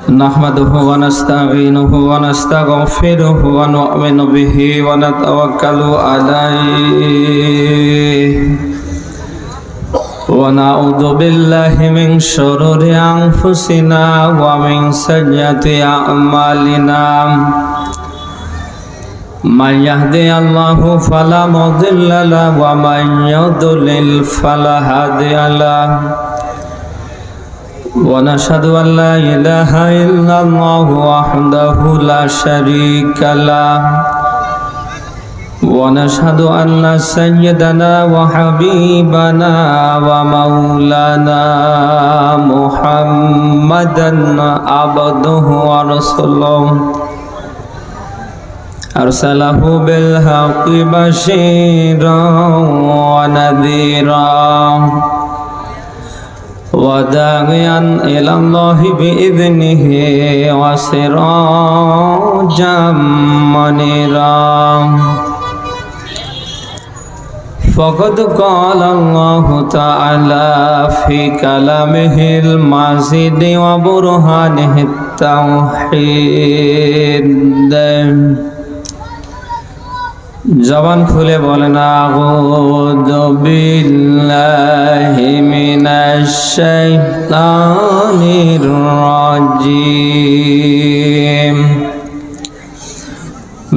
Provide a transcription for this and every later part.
نحمده ونستعينه ونستغفره ونؤمن به ونتوكل عليه ونعوذ بالله من شرور أنفسنا ومن سيئات أعمالنا من يهدي الله فلا مضل له ومن يضلل فلا هادي له ونشهد أن لا إله إلا الله وحده لا شريك له ونشهد أن سيدنا وحبيبنا ومولانا محمدا عبده ورسوله أرسله بالحق بشيرا ونذيرا وداعيا إلى الله بإذنه وسراجا منيرا فقد قال الله تعالى في كلامه المجيد وبرهانه التوحيد জবান খুলে বলেন আউযু বিল্লাহি মিনাশ শাইতানির রাজিম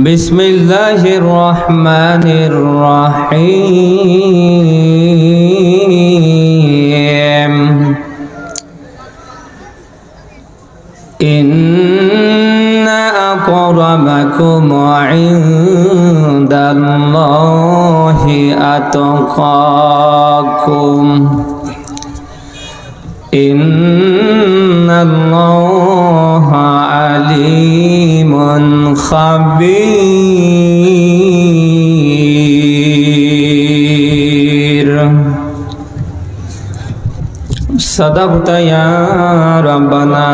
বিসমিল্লাহির রহমানির রহিম أكرمكم عند الله أتقاكم إن الله عليم خبير صدقت يا ربنا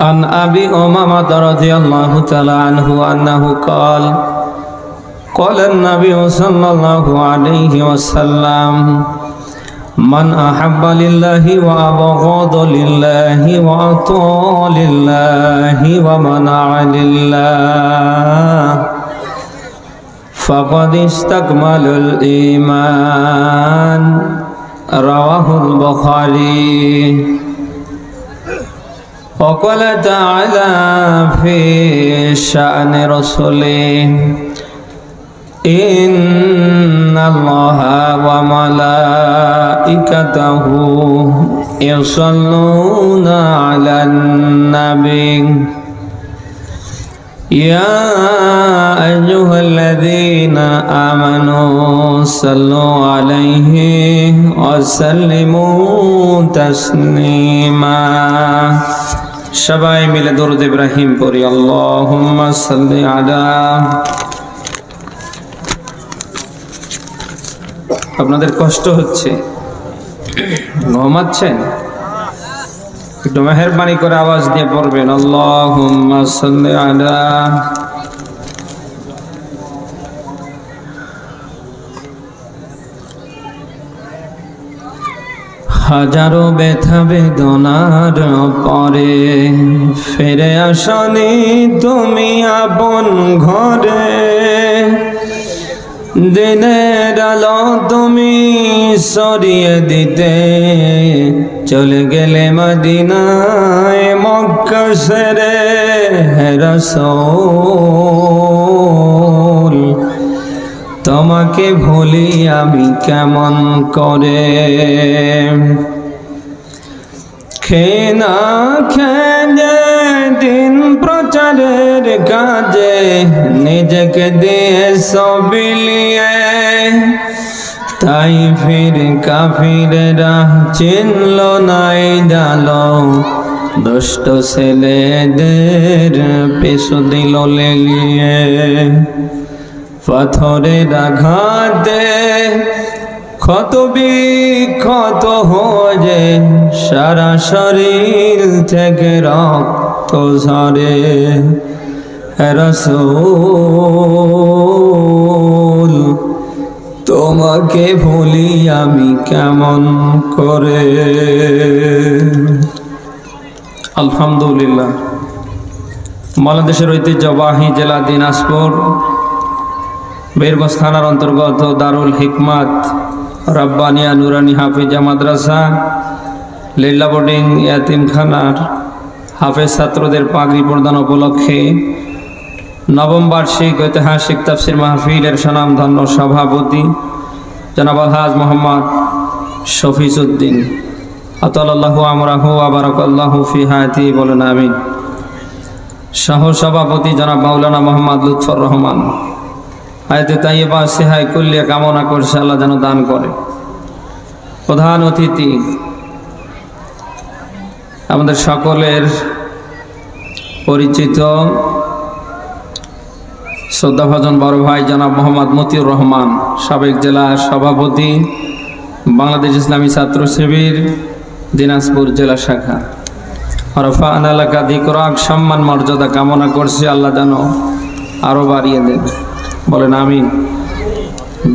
عن أبي أمامة رضي الله تعالى عنه أنه قال النبي صلى الله عليه وسلم من أحب لله وأبغض لله وأطاع لله ومنع لله فقد استكمل الإيمان رواه البخاري وقال تعالى في شأن رسوله إن الله وملائكته يصلون على النبي يا أيها الذين آمنوا صلوا عليه وسلموا تسليما সবাই মিলে দরুদ ইব্রাহিম পড়ি আল্লাহুম্মা সাল্লি আলা। আপনাদের কষ্ট হচ্ছে, ঘুমাচ্ছেন, একটু মেহেরবানি করে আওয়াজ দিয়ে পড়বেন আল্লাহুম্মা সাল্লি আলা। হাজারো ব্যথা বেদনার পরে ফিরে আসনি তুমি আপন ঘরে, দিনের আলো তুমি সরিয়ে দিতে চলে গেলে মদিনায় মক্কা ছেড়ে রাসূল তোমাকে ভুলি আমি কেমন করে, খেনা খেয়ে দিন প্রচারের কাজে নিজেকে দিয়ে সবিলিয়ে, তাই ফির কাফিরেরা চিনল নাই ডালো, দুষ্ট ছেলেদের পিছু দিল লেলিয়ে, পাথরের আঘাতে ক্ষত বিক্ষত হয়ে সারা শরীর থেকে রক্ত ঝরে, রাসূল তোমাকে ভুলি আমি কেমন করে। আলহামদুলিল্লাহ। বাংলাদেশের ঐতিহ্যবাহী জেলা দিনাজপুর বীরগঞ্জ থানার অন্তর্গত দারুল হিকমাত রাব্বানিয়া নুরানি হাফিজা মাদ্রাসা লীলা বোর্ডিং ইয়াতিমখানার হাফেজ ছাত্রদের পাগড়ি প্রদান উপলক্ষে নবম বার্ষিক ঐতিহাসিক তাফসির মাহফিলের স্বনামধন্য সভাপতি জনাব আলহাজ মোহাম্মদ শফিজউদ্দিন আতাল্লাহু আমরাহু ওয়া বারাকাল্লাহু ফি হায়াতি বলেন আমিন। সহ সভাপতি জনাব মাওলানা মোহাম্মদ লুৎফর রহমান আয়াতে তাইয়্যিবা সিহাই কুল্লিয়া কামনা করছে আল্লাহ যেন দান করে। প্রধান অতিথি আমাদের সকলের পরিচিত শ্রদ্ধাভাজন বড় ভাই জনাব মোহাম্মদ মতিউর রহমান, সাবেক জেলা সভাপতি বাংলাদেশ ইসলামী ছাত্র শিবির দিনাজপুর জেলা শাখা। রফা'না লাকা যিকরাক, সম্মান মর্যাদা কামনা করছি আল্লাহ যেন আরও বাড়িয়ে দেন বলেন আমিন।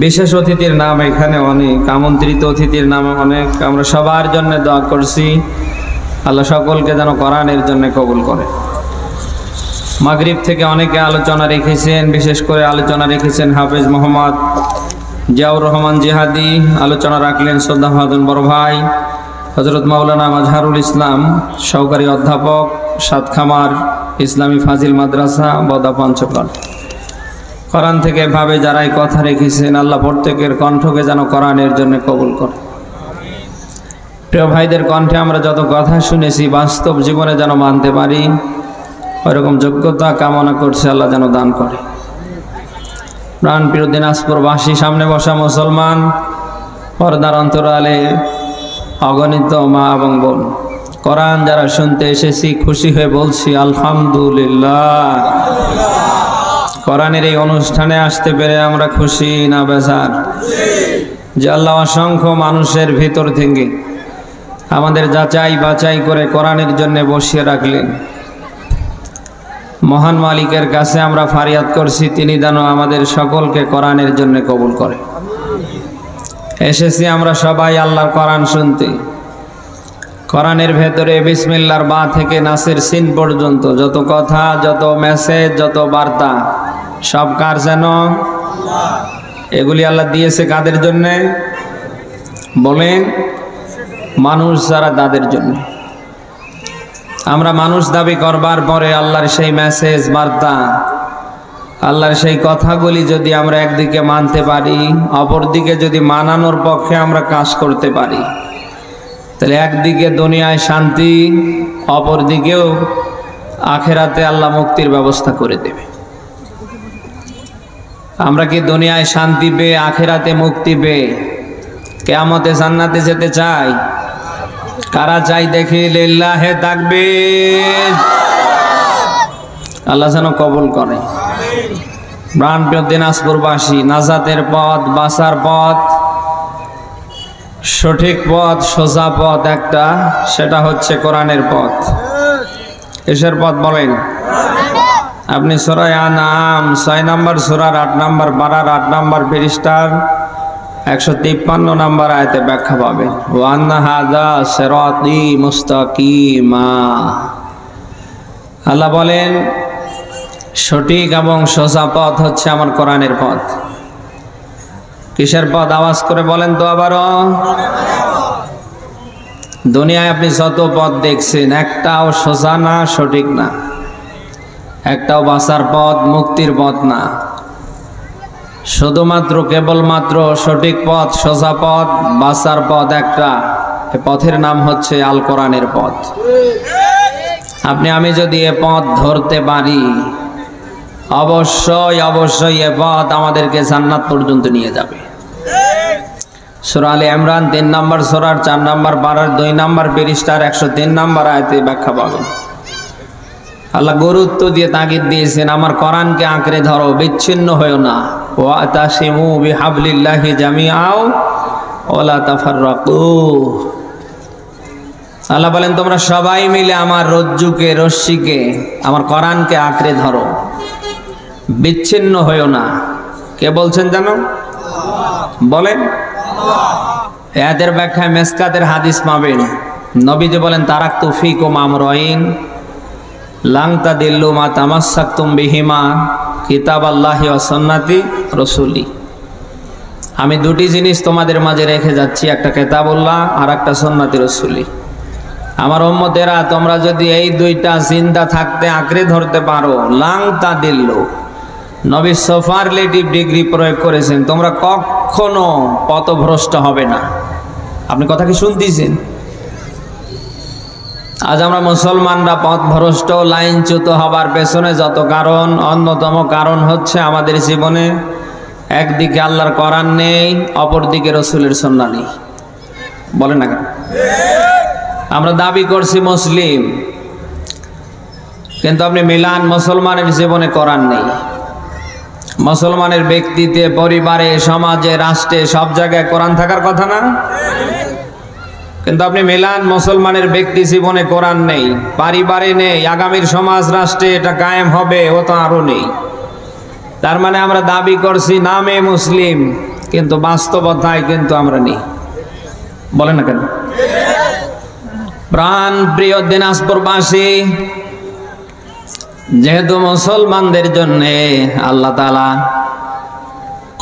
বিশেষ অতিথির নাম এখানে অনেক, আমন্ত্রিত অতিথির নাম অনেক, আমরা সবার জন্য দোয়া করছি আল্লাহ সকলকে যেন কোরআনের জন্য কবুল করে। মাগরিব থেকে অনেকে আলোচনা রেখেছেন, বিশেষ করে আলোচনা রেখেছেন হাফেজ মোহাম্মদ জিয়াউর রহমান জিহাদি, আলোচনা রাখলেন শ্রদ্ধাভাজন বড় ভাই হযরত মাওলানা মাজহারুল ইসলাম সহকারী অধ্যাপক, সাতখামার ইসলামী ফাজিল মাদ্রাসা বদা পঞ্চগড়। কোরআন থেকে ভাবে যারাই কথা রেখেছেন আল্লাহ প্রত্যেকের কণ্ঠকে যেন কোরআনের জন্য কবুল করে। প্রিয় ভাইদের কণ্ঠে আমরা যত কথা শুনেছি বাস্তব জীবনে যেন মানতে পারি, ওইরকম যোগ্যতা কামনা করছে আল্লাহ যেন দান করে। প্রাণপ্রিয় দিনাজপুরবাসী, সামনে বসা মুসলমান, পর্দার অন্তরালে অগণিত মা এবং বোন, কোরআন যারা শুনতে এসেছি খুশি হয়ে বলছি আলহামদুলিল্লাহ। কোরআনের এই অনুষ্ঠানে আসতে পেরে আমরা খুশি না বেজার? যে আল্লাহ অসংখ্য মানুষের ভিতর থেকে আমাদের যাচাই বাছাই করে কোরআনের জন্য বসিয়ে রাখলেন। মহান মালিকের কাছে আমরা ফারিয়াদ করছি তিনি যেন আমাদের সকলকে কোরআনের জন্য কবুল করে। এসেছি আমরা সবাই আল্লাহর কোরআন শুনতে। কোরআনের ভেতরে বিসমিল্লাহর বা থেকে নাসের সিন পর্যন্ত যত কথা, যত মেসেজ, যত বার্তা সব কার যেন? এগুলি আল্লাহ দিয়েছে কাদের জন্যে বলেন? মানুষ যারা, তাদের জন্য। আমরা মানুষ দাবি করবার পরে আল্লাহর সেই মেসেজ, বার্তা, আল্লাহর সেই কথাগুলি যদি আমরা একদিকে মানতে পারি, অপরদিকে যদি মানানোর পক্ষে আমরা কাজ করতে পারি, তাহলে একদিকে দুনিয়ায় শান্তি, অপরদিকেও আখেরাতে আল্লাহ মুক্তির ব্যবস্থা করে দেবে। আমরা কি দুনিয়ায় শান্তি পেয়ে আখেরাতে মুক্তি পেয়ে কিয়ামতে জান্নাতে যেতে চাই? কারা চাই দেখি লিল্লাহে তাকবীর। আল্লাহ যেন কবুল করে। প্রাণপ্রিয় দিনাজপুরবাসী, নাজাতের পথ, বাঁচার পথ, সঠিক পথ, সোজা পথ একটা, সেটা হচ্ছে কোরআনের পথ। কিসের পথ বলেন? আপনি সূরা আনআম 6 নম্বর সূরার 8 নম্বর পারার 8 নম্বর পৃষ্ঠার 153 নম্বর আয়াতে ব্যাখ্যা পাবেন। ওয়া আন্না হাযা সিরাতী মুস্তাকিমা। আল্লাহ বলেন সঠিক এবং সোজা পথ হচ্ছে আমার কোরআনের পথ। কিসের পথ? আওয়াজ করে বলেন তো আবারও। দুনিয়ায় আপনি যত পথ দেখছেন একটাও সোজা না, সঠিক না, একটাও বাঁচার পথ, মুক্তির পথ না। শুধুমাত্র কেবলমাত্র সঠিক পথ, সোজা পথ, বাঁচার পথ একটা, এ পথের নাম হচ্ছে আল কোরআনের পথ। আপনি আমি যদি এ পথ ধরতে পারি, অবশ্যই অবশ্যই এ পথ আমাদেরকে জান্নাত পর্যন্ত নিয়ে যাবে। সূরা আলে ইমরান 3 নম্বর সূরার 4 নম্বর পারার 2 নম্বর পৃষ্ঠার 103 নম্বর আয়াতে ব্যাখ্যা পাবেন। আল্লাহ গুরুত্ব দিয়ে তাগিদ দিয়েছেন আমার কোরআনকে আঁকড়ে ধরো, বিচ্ছিন্ন হয়েও না। ওয়াতাসিমু বিহাবলিল্লাহি জামিআও ওয়ালা তাফাররাকু। আল্লাহ বলেন তোমরা সবাই মিলে আমার রজ্জুকে, রশ্মিকে, আমার কোরআনকে আঁকড়ে ধরো, বিচ্ছিন্ন হয়েও না। কে বলছেন জানো? বলেন। এদের ব্যাখ্যায় মেসকাতের হাদিস পাবেন। নবীজি বলেন তারাকতু ফীকুম আমরাইন লান তাদিল্লু মা তামাসসাকতুম বিহিমা কিতাবাল্লাহি ওয়া সুন্নতি রাসূলি। আমি দুটি জিনিস তোমাদের মাঝে রেখে যাচ্ছি, একটা কিতাবুল্লাহ আর একটা সুন্নতি রাসূলি। আমার উম্মতেরা তোমরা যদি এই দুইটা চিন্তা থাকতে আঁকড়ে ধরতে পারো, লান তাদিল্লু, নবী সুপারলেটিভ ডিগ্রি প্রয়োগ করেছেন, তোমরা কখনো পথভ্রষ্ট হবে না। আপনি কথা কি শুনতেছেন? আজ আমরা মুসলমানরা পথভ্রষ্ট, লাইনচ্যুত হবার পেছনে যত কারণ, অন্যতম কারণ হচ্ছে আমাদের জীবনে একদিকে আল্লাহর কোরআন নেই, অপরদিকে রাসূলের সুন্নাহ নেই। বলেন না কেন? আমরা দাবি করছি মুসলিম, কিন্তু আপনি মিলান মুসলমানের জীবনে কোরআন নেই। মুসলমানের ব্যক্তিতে, পরিবারে, সমাজে, রাষ্ট্রে সব জায়গায় কোরআন থাকার কথা না? কিন্তু আপনি মিলান মুসলমানের ব্যক্তি জীবনে কোরআন নেই, পরিবারে নেই, আগামীর সমাজ রাষ্ট্রে এটা কায়েম হবে ও তো আরো নেই। তার মানে আমরা দাবি করছি নামে মুসলিম, কিন্তু বাস্তবতায় কিন্তু আমরা নেই। বলেন না কেন? প্রাণ প্রিয় দিনাজপুরবাসী, যেহেতু মুসলমানদের জন্য আল্লাহ তাআলা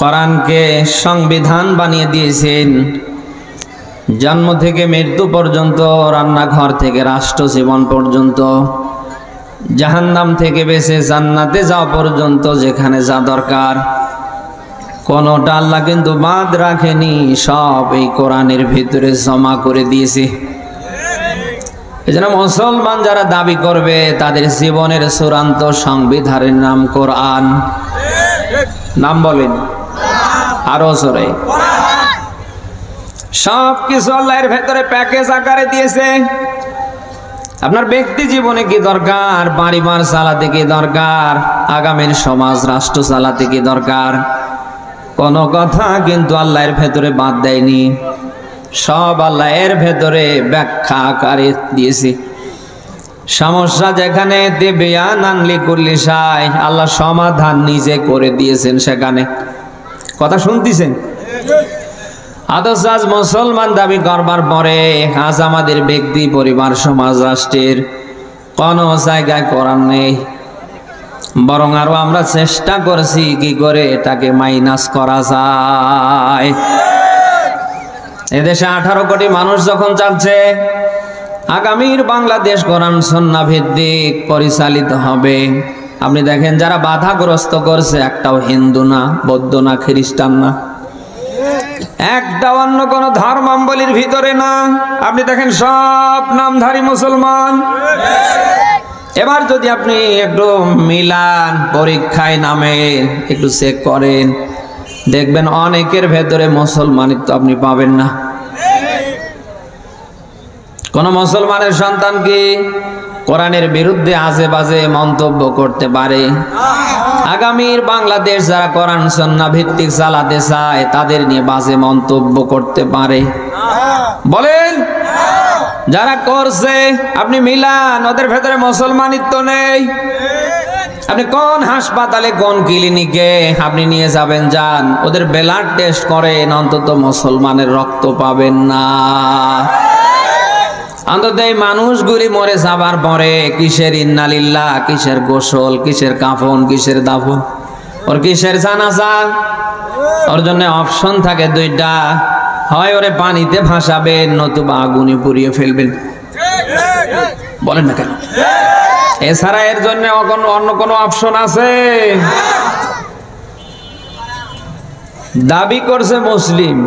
কোরআনকে সংবিধান বানিয়ে দিয়েছেন, জন্ম থেকে মৃত্যু পর্যন্ত, রান্নাঘর থেকে রাষ্ট্র জীবন পর্যন্ত, জাহান্নাম থেকে বেঁচে জান্নাতে যাওয়া পর্যন্ত, যেখানে যা দরকার কোনটা আল্লাহ কিন্তু বাদ রাখেনি, সব এই কোরআনের ভিতরে জমা করে দিয়েছে। এজন্য মুসলমান যারা দাবি করবে তাদের জীবনের চূড়ান্ত সংবিধানের নাম কোরআন। নাম বলেন আরো জোরে। সব কিছু আল্লাহর ভেতরে প্যাকেজ আকারে দিয়েছে। আপনার ব্যক্তি জীবনে কি দরকার, পরিবার চালাতে কি দরকার, আগামীর সমাজ রাষ্ট্র চালাতে কি দরকার, কোনো কথা কিন্তু আল্লাহর ভেতরে বাদ দেয়নি। সব আল্লাহ এর ভেতরে ব্যাখ্যা আকারে দিয়েছে। সমস্যা যেখানে দেবিয়ান আনলি কুল্লি শাই, আল্লাহ সমাধান নিজে করে দিয়েছেন সেখানে। কথা শুনতেছেন? আদর্শ আজ মুসলমান দাবি করবার পরে আজ আমাদের ব্যক্তি, পরিবার, সমাজ, রাষ্ট্রের কোনো জায়গায় কোরআন নেই। বরং আরো আমরা চেষ্টা করছি কি করে এটাকে মাইনাস করা যায়। এদেশে 18 কোটি মানুষ যখন চাচ্ছে আগামীর বাংলাদেশ কোরআন সুন্নাহ ভিত্তিক পরিচালিত হবে, আপনি দেখেন যারা বাধাগ্রস্ত করছে একটাও হিন্দু না, বৌদ্ধ না, খ্রিস্টান না, একটা অন্য কোন ধর্মাবলীর ভিতরে না। আপনি দেখেন সব নামধারী মুসলমান। এবার যদি আপনি একটু মিলান, পরীক্ষায় নামেন, একটু চেক করেন, দেখবেন অনেকের ভেতরে মুসলমানিত্ব আপনি পাবেন না। কোন মুসলমানের সন্তান কি কোরআনের বিরুদ্ধে আজে বাজে মন্তব্য করতে পারে? আগামীর বাংলাদেশ যারা কোরআন সুন্নাহ ভিত্তিক চালাতে চায় তাদের নিয়ে বাজে মন্তব্য করতে পারে? বলেন। যারা করছে আপনি মিলান, ওদের ভেতরে মুসলমানিত্ব নেই। আপনি কোন হাসপাতালে, কোন ক্লিনিকে আপনি নিয়ে যাবেন, যান, ওদের ব্লাড টেস্ট করেন, অন্তত মুসলমানের রক্ত পাবেন না। অন্তত এই মানুষগুলি মরে যাবার পরে কিসের ইন্নালিল্লাহ, কিসের গোসল, কিসের কাফন, কিসের দাফন, ওর কিসের জানাজা? ওর জন্য অপশন থাকে দুইটা, হয় ওরে পানিতে ভাসাবেন, নতুবা আগুনে পুড়িয়ে ফেলবেন। বলেন না কেন? এছাড়া এর জন্য অন্য কোনো অপশন আছে? দাবি করছে মুসলিম,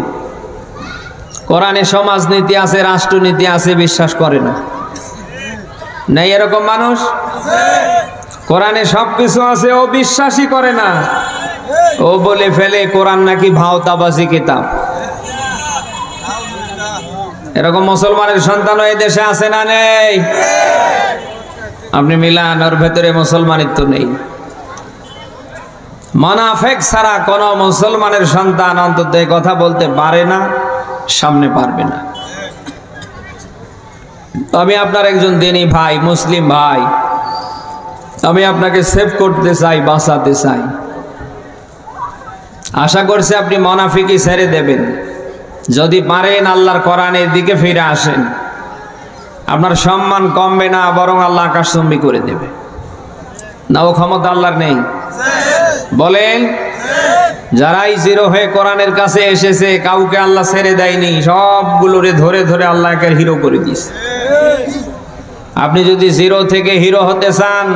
কোরআনে সমাজনীতি আছে, রাষ্ট্রনীতি আছে, বিশ্বাস করে না। নেই এরকম মানুষ? কোরআনে সবকিছু আছে, ও বিশ্বাসই করে না। ও বলে ফেলে কোরআন নাকি ভাওতাবাজি কিতাব। এরকম মুসলমানের সন্তান এই দেশে আছে না নেই? আপনি মিলান, ওর ভেতরে মুসলমানিত্ব নেই। মুনাফিক ছাড়া কোন মুসলমানের সন্তান অন্তত এই কথা বলতে পারে না, সামনে পারবে না। আমি আপনার একজন দিনী ভাই, মুসলিম ভাই, আমি আপনাকে সেভ করতে চাই, বাঁচাতে চাই। আশা করছি আপনি মুনাফিকি ছেড়ে দেবেন। যদি পারেন আল্লাহর কোরআনের দিকে ফিরে আসেন। আপনার সম্মান কমবে না, বরং আল্লাহ আকাশচুম্বী করে দেবে। না, ও ক্ষমতা আল্লাহর নেই? বলেন, যারাই জিরো হয়ে কোরআনের কাছে এসেছে কাউকে আল্লাহ ছেড়ে দেয়নি, সবগুলোরে ধরে ধরে আল্লাহ একের হিরো করে দিয়েছে। আপনি যদি জিরো থেকে হিরো হতে চান,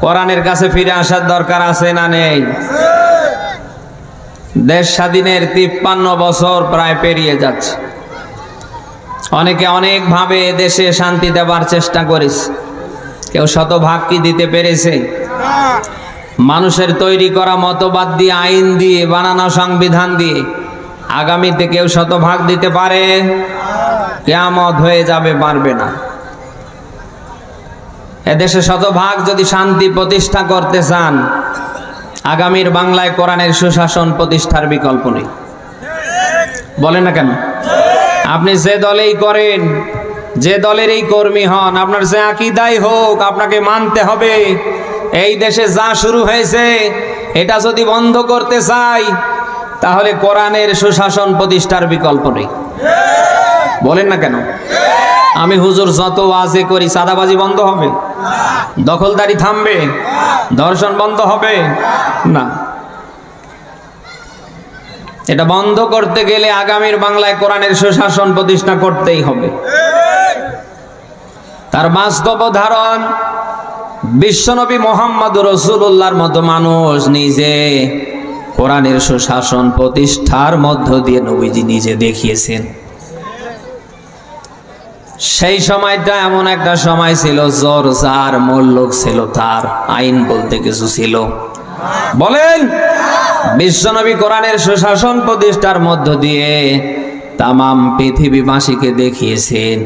কোরআনের কাছে ফিরে আসার দরকার আছে না নেই? দেশ স্বাধীনের 53 বছর প্রায় পেরিয়ে যাচ্ছে। অনেকে অনেক ভাবে দেশে শান্তি দেবার চেষ্টা করেছে, কেউ শতভাগ কি দিতে পেরেছে? মানুষের তৈরি করা মতবাদ দিয়ে, আইন দিয়ে, বানানো সংবিধান দিয়ে আগামীতে কেউ শতভাগ দিতে পারে? কিয়ামত হয়ে যাবে, পারবে না। এদেশে শতভাগ যদি শান্তি প্রতিষ্ঠা করতে চান, আগামীর বাংলায় কোরআনের সুশাসন প্রতিষ্ঠার বিকল্প নেই। বলেন না কেন? আপনি যে দলেই করেন, যে দলেরই কর্মী হন, আপনার যে আকীদাই হোক, আপনাকে মানতে হবে এই দেশে যা শুরু হয়েছে এটা যদি বন্ধ করতে চাই, তাহলে কোরআনের সুশাসন প্রতিষ্ঠার বিকল্প নেই। বলেন না কেন? আমি হুজুর যত ওয়াজে করি, চাঁদাবাজি বন্ধ হবে? দখলদারি থামবে? ধর্ষণ বন্ধ হবে? না। এটা বন্ধ করতে গেলে আগামীর বাংলায় কোরআনের সুশাসন প্রতিষ্ঠা করতেই হবে। তার বাস্তব উদাহরণ বিশ্বনবী মুহাম্মদ রাসূলুল্লাহর মতো মানুষ নিজে কোরআনের সুশাসন প্রতিষ্ঠার মধ্য দিয়ে নবীজি নিজে দেখিয়েছেন। সেই সময়টা এমন একটা সময় ছিল, জোর যার মূল্য ছিল তার, আইন বলতে কিছু ছিল। বলেন, বিশ্বনবী কোরআনের সুশাসন প্রতিষ্ঠার মধ্য দিয়ে তামাম পৃথিবীবাসীকে দেখিয়েছেন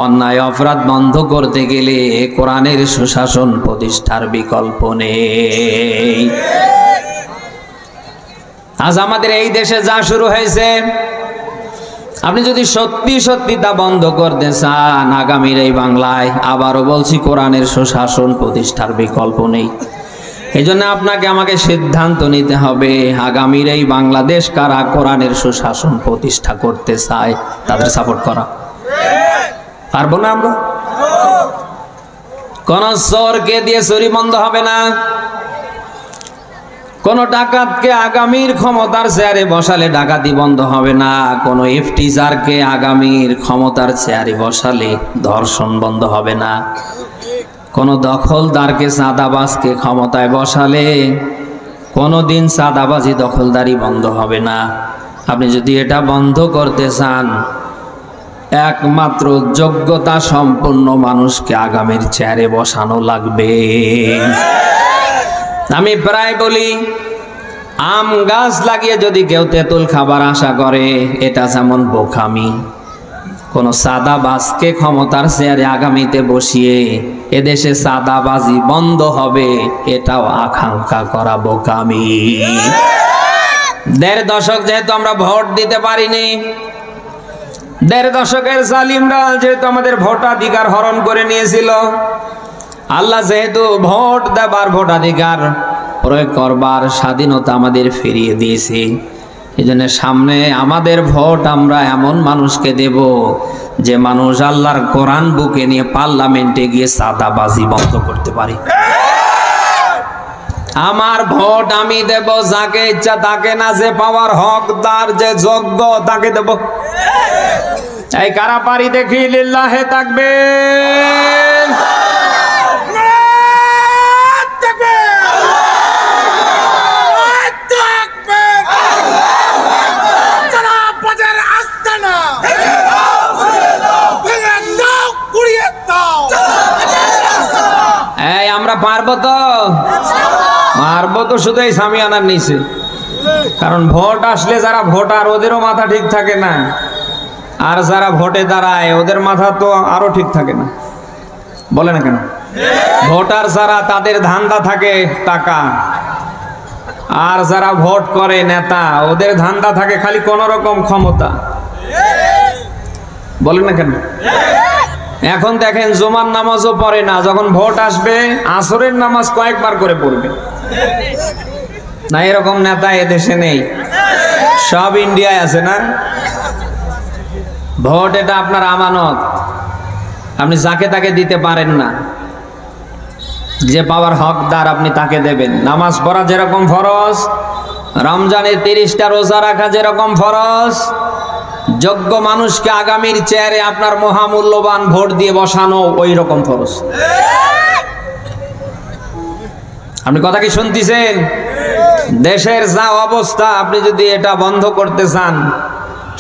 অন্যায় অপরাধ বন্ধ করতে গেলে কোরআনের সুশাসন প্রতিষ্ঠার বিকল্প নেই। আজ আমাদের এই দেশে যা শুরু হয়েছে, আপনি যদি সত্যি সত্যি তা বন্ধ করতে চান, আগামীর এই বাংলায় আবারও বলছি কোরআনের সুশাসন প্রতিষ্ঠার বিকল্প নেই। এই জন্য আপনাকে আমাকে সিদ্ধান্ত নিতে হবে, আগামীর এই বাংলাদেশ কারা কোরআনের সুশাসন প্রতিষ্ঠা করতে চায় তাদের সাপোর্ট করা। পারবো না আমরা? কোন চোরকে দিয়ে চুরি বন্ধ হবে না, কোন ডাকাতকে আগামীর ক্ষমতার চেয়ারে বসালে ডাকাতি বন্ধ হবে না, কোন ইফতিজারকে আগামীর ক্ষমতার চেয়ারে বসালে ধর্ষণ বন্ধ হবে না, কোন দখলদারকে, চাঁদাবাজকে ক্ষমতায় বসালে কোনদিন চাঁদাবাজি, দখলদারি বন্ধ হবে না। আপনি যদি এটা বন্ধ করতে চান, একমাত্র যোগ্যতা সম্পন্ন মানুষকে আগামীর চেয়ারে বসানো লাগবে। আমি প্রায় বলি, আম গাছ লাগিয়ে যদি কেউ তেঁতুল খাবার আশা করে, এটা যেমন বোকামি। কোন চাঁদাবাজকে ক্ষমতার চেয়ারে আগামীতে বসিয়ে এদেশে চাঁদাবাজি বন্ধ হবে, এটাও আকাঙ্ক্ষা করা বোকামি। ১.৫ দশক যেহেতু আমরা ভোট দিতে পারিনি, ১.৫ দশকের জালিমরা যেহেতু আমাদের ভোটাধিকার হরণ করে নিয়েছিল, আল্লাহ যেহেতু ভোট দেবার, ভোটাধিকার প্রয়োগ করবার স্বাধীনতা আমাদের ফিরিয়ে দিয়েছে, এই জন্য সামনে আমাদের ভোট আমরা এমন মানুষকে দেব যে মানুষ আল্লাহর কোরআন বুকে নিয়ে পার্লামেন্টে গিয়ে চাঁদাবাজি বন্ধ করতে পারে। আমার ভোট আমি দেব যাকে ইচ্ছা তাকে না, যে পাওয়ার হকদার, যে যোগ্য তাকে দেব। এই কারা পারি দেখি, লিল্লাহে তাকবীর। আমরা পারবো তো? পারবো তো, শুধু এই সামিয়ানার নিচে। কারণ ভোট আসলে যারা ভোটার ওদেরও মাথা ঠিক থাকে না, আর যারা ভোটে দাঁড়ায় ওদের মাথা তো আরো ঠিক থাকে না। বলে না কেন? ভোটার যারা তাদের ধান্দা থাকে টাকা, আর যারা ভোট করে নেতা ওদের ধান্দা থাকে খালি কোন রকম ক্ষমতা। বলে না কেন? এখন দেখেন জুমার নামাজও পড়ে না, যখন ভোট আসবে আসরের নামাজ কয়েকবার করে পড়বে না। এরকম নেতা এদেশে নেই, সব ইন্ডিয়ায় আছে না। ভোট এটা আপনার আমানত, আপনি যাকে তাকে দিতে পারেন না। যে পাওয়ার হকদার আপনি তাকে দেবেন। নামাজ পড়া যেরকম ফরজ, রমজানের 30টা রোজা রাখা যেরকম ফরজ, যোগ্য মানুষকে আগামীর চেয়ারে আপনার মহামূল্যবান ভোট দিয়ে বসানো ওই রকম ফরজ। আপনি কথা কি শুনতেছেন? দেশের যা অবস্থা, আপনি যদি এটা বন্ধ করতে চান,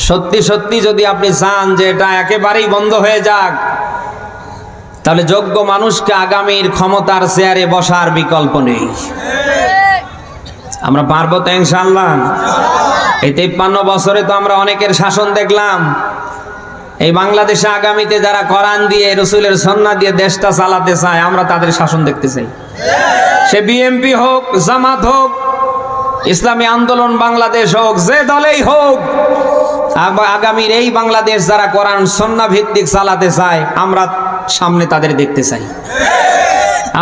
সত্যি সত্যি যদি আপনি চান যে এটা একেবারেই বন্ধ হয়ে যাক, তাহলে যোগ্য মানুষকে আগামীর ক্ষমতার চেয়ারে বসার বিকল্প নেই। আমরা পারবো তো ইনশাআল্লাহ? এই 53 বছরে তো আমরা অনেকের শাসন দেখলাম। এই বাংলাদেশে আগামীতে যারা কোরআন দিয়ে, রসুলের সুন্নাহ দিয়ে দেশটা চালাতে চায়, আমরা তাদের শাসন দেখতে চাই। সে বিএনপি হোক, জামাত হোক, ইসলামী আন্দোলন বাংলাদেশ হোক, যে দলেই হোক, আগামীর এই বাংলাদেশ যারা কোরআন সুন্নাহ ভিত্তিক চালাতে চায়, আমরা সামনে তাদের দেখতে চাই।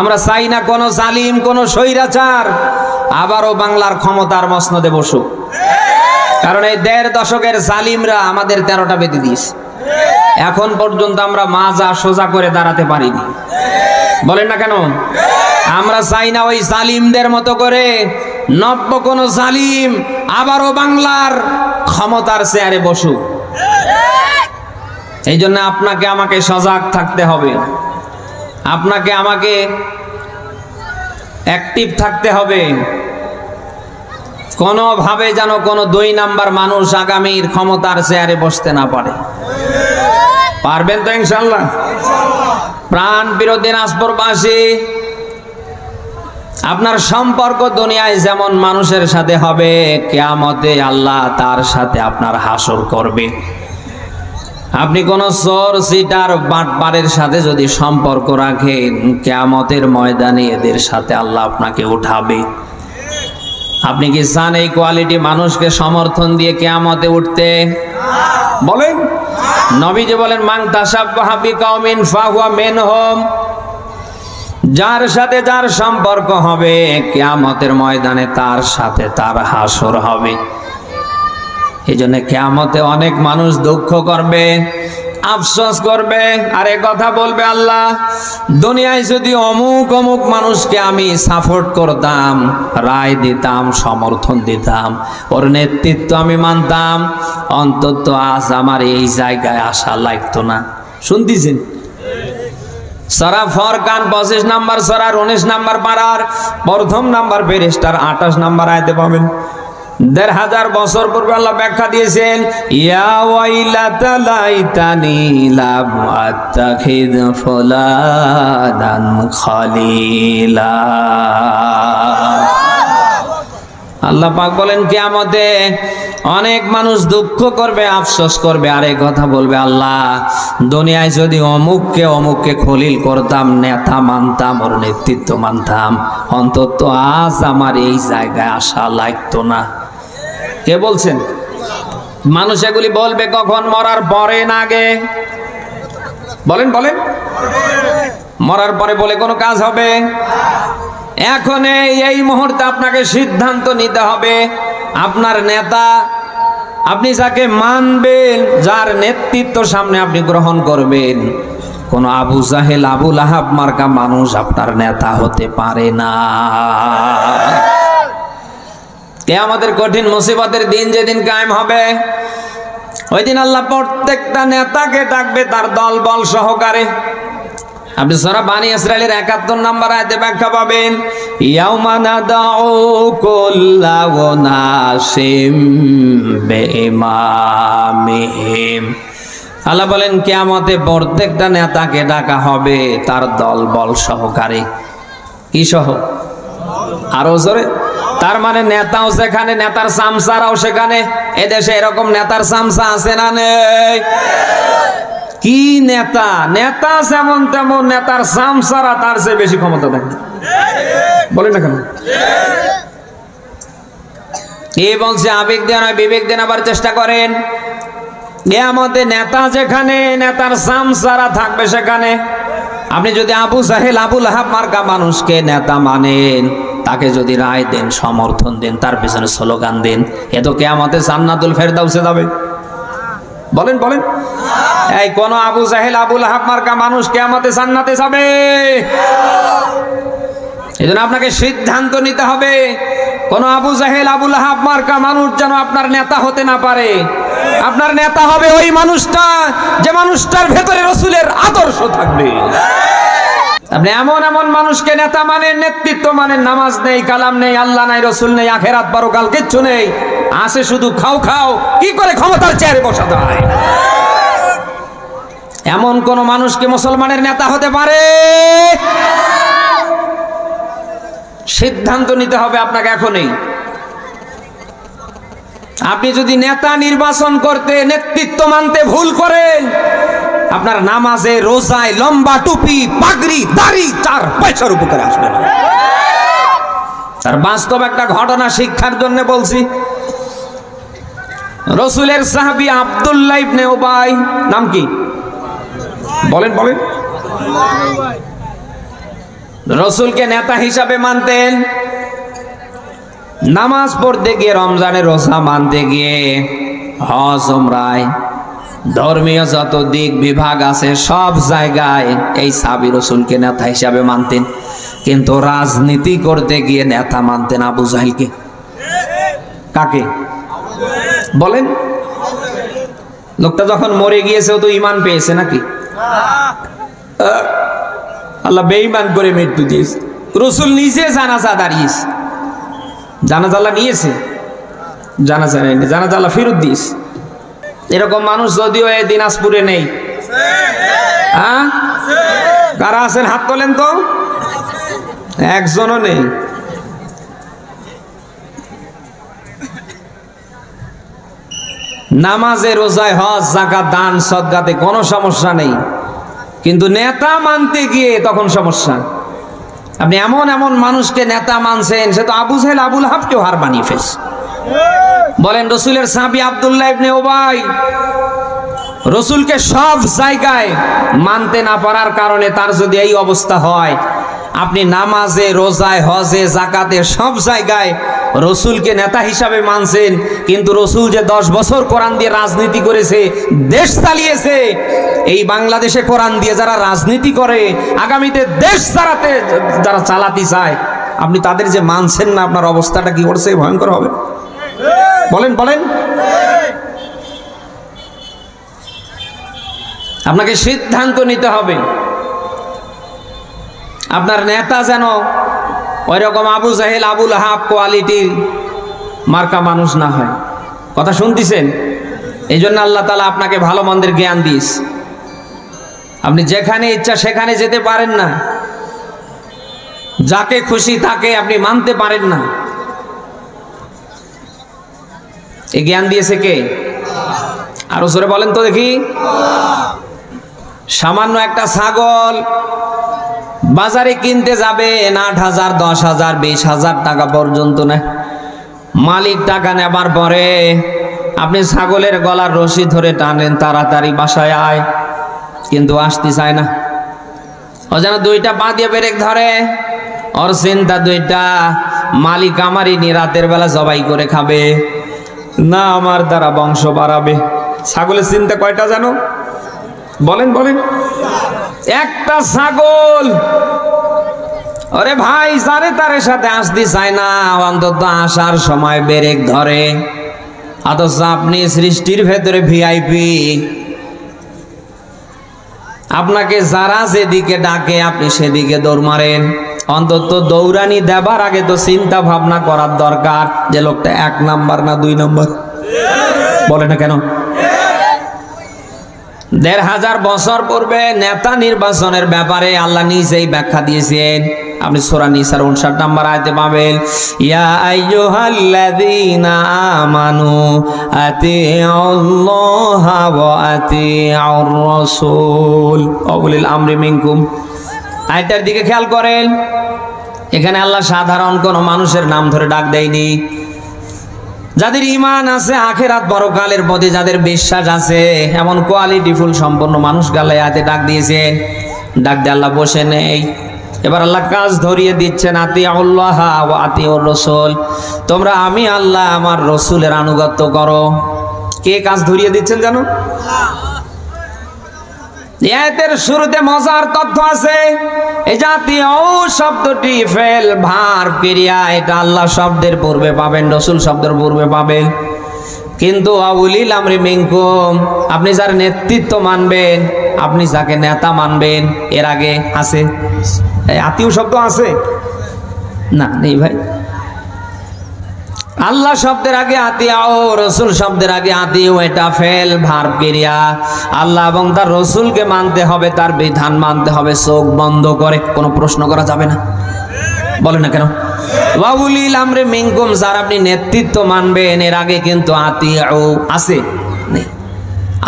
আমরা চাই না কোনো জালিম, কোনো স্বৈরাচার আবারও বাংলার ক্ষমতার মসনদে বসুক। কারণ এই 1.5 দশকের জালিমরা আমাদের 13টা বেঁধে দিয়েছে। এখন পর্যন্ত আমরা মাজা সোজা করে দাঁড়াতে পারিনি। বলেন না কেন? আমরা চাই না ওই জালিমদের মতো করে নব্য কোন জালিম আবারও বাংলার ক্ষমতার চেয়ারে বসুক। এই জন্য আপনাকে আমাকে সজাগ থাকতে হবে, আপনাকে আমাকে অ্যাক্টিভ থাকতে হবে। কোনোভাবে যেন কোনো 2 নাম্বার মানুষ আগামীর ক্ষমতার চেয়ারে বসতে না পারে। পারবেন তো ইনশাআল্লাহ? প্রাণ বিরোধী দিনাজপুরবাসী, আপনার সম্পর্ক দুনিয়ায় যেমন মানুষের সাথে হবে, কিয়ামতে আল্লাহ তার সাথে আপনার হাসর করবে। আপনি কোন চোর, চিটার, বাটপারের সাথে যদি সম্পর্ক রাখেন, কিয়ামতের ময়দানে এদের সাথে আল্লাহ আপনাকে উঠাবে। আপনি কি চান এই কোয়ালিটি মানুষকে সমর্থন দিয়ে কিয়ামতে উঠতে? বলেন। নবীজি বলেন, মান তাশাব্বাহা বিকাউমিন ফাহুয়া মিনহুম। যার সাথে যার সম্পর্ক হবে, কিয়ামতের ময়দানে তার সাথে তার হাসর হবে। এই জন্য কিয়ামতে অনেক মানুষ দুঃখ করবে, আফসোস করবে, আরে কথা বলবে, আল্লাহ দুনিয়ায় যদি অমুক অমুক মানুষকে আমি সাপোর্ট করতাম, রায় দিতাম, সমর্থন দিতাম, ওর নেতৃত্ব আমি মানতাম, অন্তত আজ আমার এই জায়গায় আসা লাগতো না। শুনতেছেন? সূরা ফুরকান 25 নাম্বার সূরার 19 নাম্বার পারার 1ম নাম্বার পৃষ্ঠার 28 নাম্বার আয়াতে পাবেন। 1500 বছর পূর্বে আল্লাহ ব্যাখ্যা দিয়েছেন, ইয়া ওয়াইলাতা লাইতানি লাম আত্তাখিদ ফুলানান খলিলা। আল্লাহ পাক বলেন, কিয়ামতে অনেক মানুষ দুঃখ করবে, আফসোস করবে, আরে কথা বলবে, আল্লাহ দুনিয়ায় যদি অমুককে খলিল করতাম, নেতা মানতাম, ওর নেতৃত্ব মানতাম, অন্তত আজ আমার এই জায়গায় আসা লাগতো না। কে বলছেন? মানুষ এগুলি বলবে কখন? মরার পরে না আগে? বলেন বলেন। মরার পরে বলে কোনো কাজ হবে? এখন এই মুহূর্তে আপনাকে সিদ্ধান্ত নিতে হবে। আপনার নেতা, আপনি যাকে মানবেন, যার নেতৃত্ব সামনে আপনি গ্রহণ করবেন, কোন আবু জাহেল, আবু লাহাব মার্কা মানুষ আপনার নেতা হতে পারে না। কিয়ামতের কঠিন মুসিবতের দিন যেদিন কায়েম হবে, ওই দিন আল্লাহ প্রত্যেকটা নেতাকে ডাকবে তার দল বল সহকারে। আপনি সূরা বানী ইসরাঈলের 71 নাম্বার আয়াতে ব্যাখ্যা পাবেন, ইয়াউমা নাদাউ কুল্লা উনাসিম বিইমামিহিম। আল্লাহ বলেন, কিয়ামতে প্রত্যেকটা নেতাকে ডাকা হবে তার দল বল সহকারে। কি সহ? আরো জোরে। তার মানে নেতাও সেখানে, নেতার চামচারাও সেখানে। এদেশে এরকম নেতার চামচা আছে না নেই? কি নেতা! নেতা যেমন তেমন, নেতার চামচারা তার চেয়ে বেশি ক্ষমতা থাকে। বলেন না কেন? কে বলছে আবেগ দিয়ে নয়, বিবেক দিয়ে আবার চেষ্টা করেন। কিয়ামতে নেতা যেখানে, নেতার চামচারা থাকবে সেখানে। আপনি যদি আবু জাহেল, আবু লাহাব মার্কা মানুষকে নেতা মানেন, তাকে যদি রায় দেন, সমর্থন দেন, তার পেছনে স্লোগান দেন, এ তো কিয়ামতে জান্নাতুল ফেরদাউসে যাবে। বলেন বলেন। এই কোন আবু জাহেল আবু লাহাব মার্কা মানুষ কিয়ামতে জান্নাতে যাবে? এজন্য আপনাকে সিদ্ধান্ত নিতে হবে, কোন আবু জাহেল আবু লাহাব মার্কা মানুষ যেন আপনার নেতা হতে না পারে। আপনার নেতা হবে ওই মানুষটা যে মানুষটার ভেতরে রাসূলের আদর্শ থাকবে। আপনি এমন এমন মানুষকে নেতা মানেন, নেতৃত্ব মানেন, নামাজ নেই, কালাম নেই, আল্লাহ নাই, রসুল নেই, আখেরাত পরকাল কিচ্ছু নেই, আসে শুধু খাও খাও, কি করে ক্ষমতার চেয়ারে বসাতে হয়। এমন কোন মানুষকে মুসলমানের নেতা হতে পারে? সিদ্ধান্ত নিতে হবে আপনাকে এখনই। আপনি যদি নেতা নির্বাচন করতে, নেতৃত্ব মানতে ভুল করেন, আপনার নামাজে, রোজায়, লম্বা টুপি, পাগড়ি, দাড়ি 4 পয়সার উপকারে আসবে না। তার বাস্তব একটা ঘটনা শিক্ষার জন্য বলছি। রসুলের সাহাবী আব্দুল্লাহ ইবনে উবাই, নাম কি বলেন বলেন? রসুলকে নেতা হিসাবে মানতেন, নামাজ পড়তে গিয়ে, রমজানের রোজা মানতে গিয়ে, হজ উমরায়, ধর্মীয় যত দিক বিভাগ আছে সব জায়গায় এই সাহাবী রসুলকে নেতা হিসাবে মানতেন। কিন্তু রাজনীতি করতে গিয়ে নেতা মানতেন আবু জাহেলকে। কাকে বলেন? লোকটা যখন মরে গিয়েছে ও তো ঈমান পেয়েছে নাকি? আল্লাহ বেঈমান করে মৃত্যু দিয়েছে। রসুল নিজে জানাজা দাঁড়িয়েছে, জানাজা আল্লাহ নিয়েছে, জানাজা নেয়নি, জানাজা আল্লাহ ফেরত দিয়েছে। এরকম মানুষ যদিও এই দিনাজপুরে নেই। হ্যাঁ, কারা আছেন হাত তোলেন তো? একজনও নেই। নামাজে, রোজায়, হজ, যাকাত, দান, সদকাতে কোনো সমস্যা নেই, কিন্তু নেতা মানতে গিয়ে তখন সমস্যা। আপনি এমন এমন মানুষকে নেতা মানছেন, সে তো আবু জাহেল আবু লাহাবকেও হার বানিয়ে ফেলছে। বলেন রসুলের সাহাবী আব্দুল্লাহ ইবনে উবাই রসুলকে সব জায়গায় মানতে না পারার কারণে তার যদি এই অবস্থা হয়, আপনি নামাজে, রোজায়, হজে, যাকাতে সব জায়গায় রসুলকে নেতা হিসাবে মানছেন, কিন্তু রসুল যে 10 বছর কোরআন দিয়ে রাজনীতি করেছে, দেশ চালিয়েছে, এই বাংলাদেশে কোরআন দিয়ে যারা রাজনীতি করে, আগামীতে দেশ যারা চালাতে চায়, আপনি তাদের যে মানছেন না, আপনার অবস্থাটা কি করছে? ভয়ঙ্কর হবে। বলেন বলেন। আপনাকে সিদ্ধান্ত নিতে হবে, আপনার নেতা যেন ওই রকম আবু জাহেল আবু লাহাব কোয়ালিটির মার্কা মানুষ না হয়। কথা শুনতেছেন? এই জন্য আল্লাহ তাআলা আপনাকে ভালো মন্দের জ্ঞান দিস। আপনি যেখানে ইচ্ছা সেখানে যেতে পারেন না, যাকে খুশি তাকে আপনি মানতে পারেন না। এই জ্ঞান দিয়েছে কে? আরো জোরে বলেন তো দেখি। সামান্য একটা ছাগল বাজারে কিনতে যাবে, 8,000, 10,000, 20,000 টাকা পর্যন্ত নেয়। মালিক টাকা নেবার পরে আপনি ছাগলের গলার রশি ধরে টানেন, তাড়াতাড়ি বাসায় আয়, কিন্তু আসতে চায় না। ও যেন 2টা পা দিয়ে ব্রেক ধরে, ওর চিন্তা 2টা, মালিক আমারই রাতের বেলা জবাই করে খাবে, না আমার দ্বারা বংশ বাড়াবে। ছাগলের চিন্তা কয়টা জানো? বলেন বলেন। একটা ছাগল, ওরে ভাই, যারে তারের সাথে আসতে চায় না, অন্তত আসার সময় ব্রেক ধরে। অথচ আপনি সৃষ্টির ভেতরে ভিআইপি, আপনাকে যারা যেদিকে ডাকে আপনি সেদিকে দৌড় মারেন। অন্তত দৌড়ানি দেবার আগে তো চিন্তা ভাবনা করার দরকার যে লোকটা 1 নাম্বার না 2 নাম্বার। বলে না কেন? 1,500 বছর পূর্বে নেতা নির্বাচনের ব্যাপারে আল্লাহ নিজেই ব্যাখ্যা দিয়েছেন। আপনি সূরা নিসার 59 নম্বর আয়াতে পাবেন, ইয়া আইয়ুহাল্লাযীনা আমানু আতিউল্লাহা ওয়া আতিউর রাসূল ওয়া উলিল আমরি মিনকুম। আয়াতের দিকে খেয়াল করেন, এখানে আল্লাহ সাধারণ কোনো মানুষের নাম ধরে ডাক দেয়নি। যাদের ঈমান আছে, আখিরাত পরকালের প্রতি যাদের বিশ্বাস আছে, এমন কোয়ালিটিফুল সম্পন্ন মানুষ গালে আয়াতে ডাক দিয়েছেন। ডাক দিয়ে আল্লাহ বসে নেই। এবার আল্লাহ কাজ ধরিয়ে দিচ্ছেন, আতিউল্লাহ ওয়া আতিউর রাসূল, তোমরা আমি আল্লাহ আমার রসুলের আনুগত্য করো। কে কাজ ধরিয়ে দিচ্ছেন জানো? এর শুরুতে মজার তথ্য আছে। এই জাতীয় শব্দটি ফেল ভার্ব ক্রিয়া, এটা আল্লাহ শব্দের পূর্বে পাবেন, রসুল শব্দের পূর্বে পাবেন। কিন্তু আউলিল আমরি মিনকুম, আপনি যার নেতৃত্ব মানবেন, আপনি যাকে নেতা মানবেন, এর আগে আছে আত্মীয় শব্দ আছে না? নেই ভাই। আল্লাহ শব্দের আগে আতিয়াও, রসুল শব্দের আগে আতিয়াও, এটা ফেল ভার্ব ক্রিয়া। আল্লাহ এবং তার রসুলকে মানতে হবে, তার বিধান মানতে হবে, চোখ বন্ধ করে, কোনো প্রশ্ন করা যাবে না। বলে না কেন? ওয়াউলিল আমরি মিনকুম, যার আপনি নেতৃত্ব মানবেন, এর আগে কিন্তু আতিয়াও আছে নেই।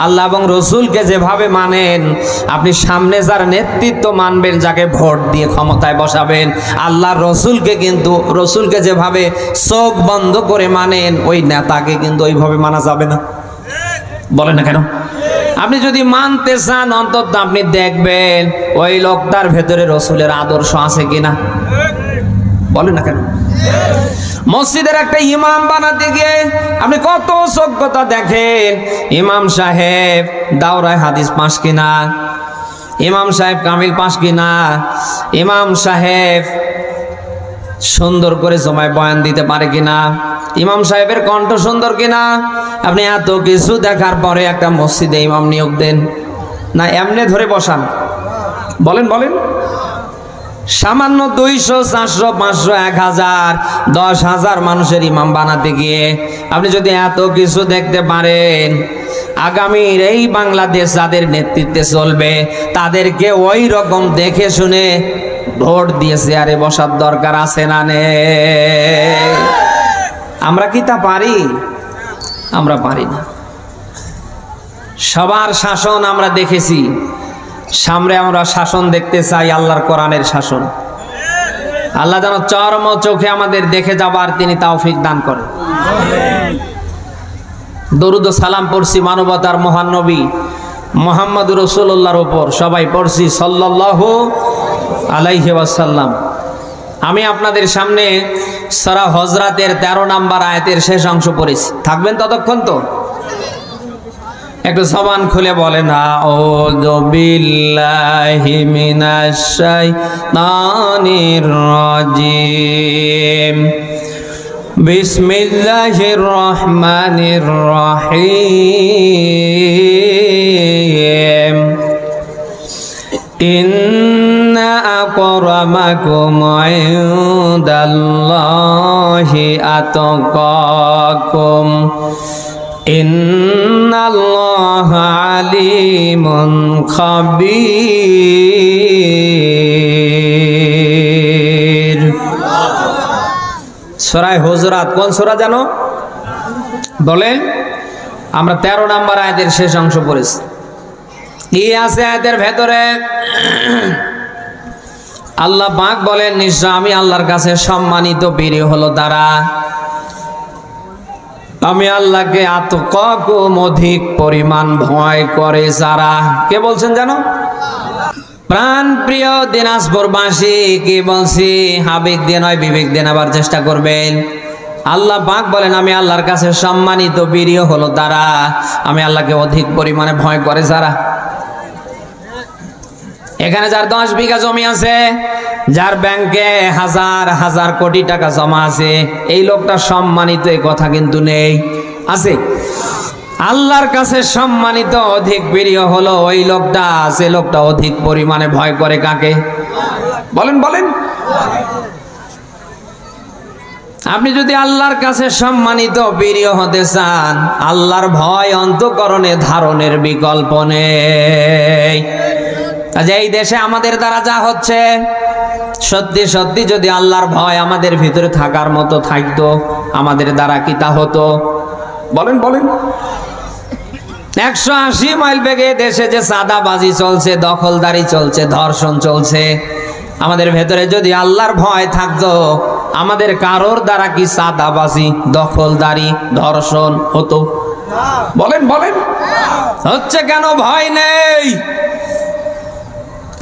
আল্লাহ এবং রসুলকে যেভাবে মানেন, আপনি সামনে যার নেতৃত্ব মানবেন, যাকে ভোট দিয়ে ক্ষমতায় বসাবেন, আল্লাহ রসুলকে কিন্তু, রসুলকে যেভাবে চোখ বন্ধ করে মানেন, ওই নেতাকে কিন্তু ওইভাবে মানা যাবে না। বলেন না কেন? আপনি যদি মানতে চান, অন্তত আপনি দেখবেন ওই লোকটার ভেতরে রসুলের আদর্শ আছে কিনা। বলেন না কেন? মসজিদের একটা ইমাম বানাতে গিয়ে আপনি কত যোগ্যতা দেখেন। ইমাম সাহেব দাওরায় হাদিস পাস কিনা, ইমাম সাহেব কামিল পাস কিনা, ইমাম সাহেব সুন্দর করে জমায় বয়ান দিতে পারে কিনা, ইমাম সাহেবের কণ্ঠ সুন্দর কিনা। আপনি এত কিছু দেখার পরে একটা মসজিদে ইমাম নিয়োগ দেন না, এমনি ধরে বসান? বলেন বলেন। সামান্য 200, 400, 500, 1000, 10,000 মানুষের ইমাম বানাতে গিয়ে আপনি যদি এত কিছু দেখতে পারেন, আগামীর এই বাংলাদেশ যাদের নেতৃত্বে চলবে, তাদেরকে ওই রকম দেখে শুনে ভোট দিয়ে চেয়ারে বসার দরকার আছে না নেই? আমরা কি তা পারি? আমরা পারি না। সবার শাসন আমরা দেখেছি, সামনে আমরা শাসন দেখতে চাই, আল্লাহর কোরআনের শাসন। আল্লাহ যেন চরম চোখে আমাদের দেখে যাবার তিনি তৌফিক দান করেন। দরুদ ও সালাম পড়ছি মানবতার মহান নবী মুহাম্মদ রাসূলুল্লাহর উপর, সবাই পড়ছি সাল্লাল্লাহু আলাইহি ওয়াসাল্লাম। আমি আপনাদের সামনে সূরা হুজরাতের 13 নম্বর আয়াতের শেষ অংশ পড়েছি। থাকবেন ততক্ষণ তো? একটু জবান খুলে বলেন, আউযু বিল্লাহি মিনাশ শাইতানির রাজিম, বিসমিল্লাহির রহমানির রহিম, ইন্না আকরামাকুম ইনদাল্লাহি আতকাকুম ইন্নাল্লাহা আলিমুন খাবীর। সূরা হুজরাত কোন সূরা জানো? বলেন। আমরা 13 নম্বর আয়াতের শেষ অংশ পড়েছি। কি আছে আয়াতের ভেতরে? আল্লাহ পাক বলেন, নিশ্চয় আমি আল্লাহর কাছে সম্মানিত প্রিয় হলো তারা, আমি আল্লাহকে আতকাকুম অধিক পরিমাণ ভয় করে যারা। কে বলছেন জানো? প্রাণ প্রিয় দিনাজপুরবাসী, কি বলছি? আবেগ দিয়ে নয়, বিবেক দিয়ে নেবার চেষ্টা করবেন। আল্লাহ পাক বলেন, আমি আল্লাহর কাছে সম্মানিত প্রিয় হলো তারা, আমি আল্লাহকে অধিক পরিমাণে ভয় করে যারা। এখানে যার 10 বিঘা জমি আছে, যার ব্যাংকে হাজার হাজার কোটি টাকা জমা আছে, এই লোকটা সম্মানিত, এই কথা কিন্তু নেই। আছে? আল্লাহর কাছে সম্মানিত অধিক প্রিয় হলো ওই লোকটা, সে লোকটা অধিক পরিমাণে ভয় করে কাকে? বলেন বলেন। আপনি যদি আল্লাহর কাছে সম্মানিত প্রিয় হতে চান, আল্লাহর ভয় অন্তঃকরণে ধারণের বিকল্প নেই। কাজে এই দেশে আমাদের দ্বারা যা হচ্ছে, সত্যি সত্যি যদি আল্লাহর ভয় আমাদের ভিতরে থাকার মতো থাকতো, আমাদের দ্বারা কি তা হতো? বলেন বলেন। 180 মাইল বেগে দেশে যে চাঁদাবাজি চলছে, দখলদারি চলছে, ধর্ষণ চলছে, আমাদের ভেতরে যদি আল্লাহর ভয় থাকতো, আমাদের কারোর দ্বারা কি চাঁদাবাজি, দখলদারি, ধর্ষণ হতো? বলেন বলেন। হচ্ছে কেন? ভয় নেই।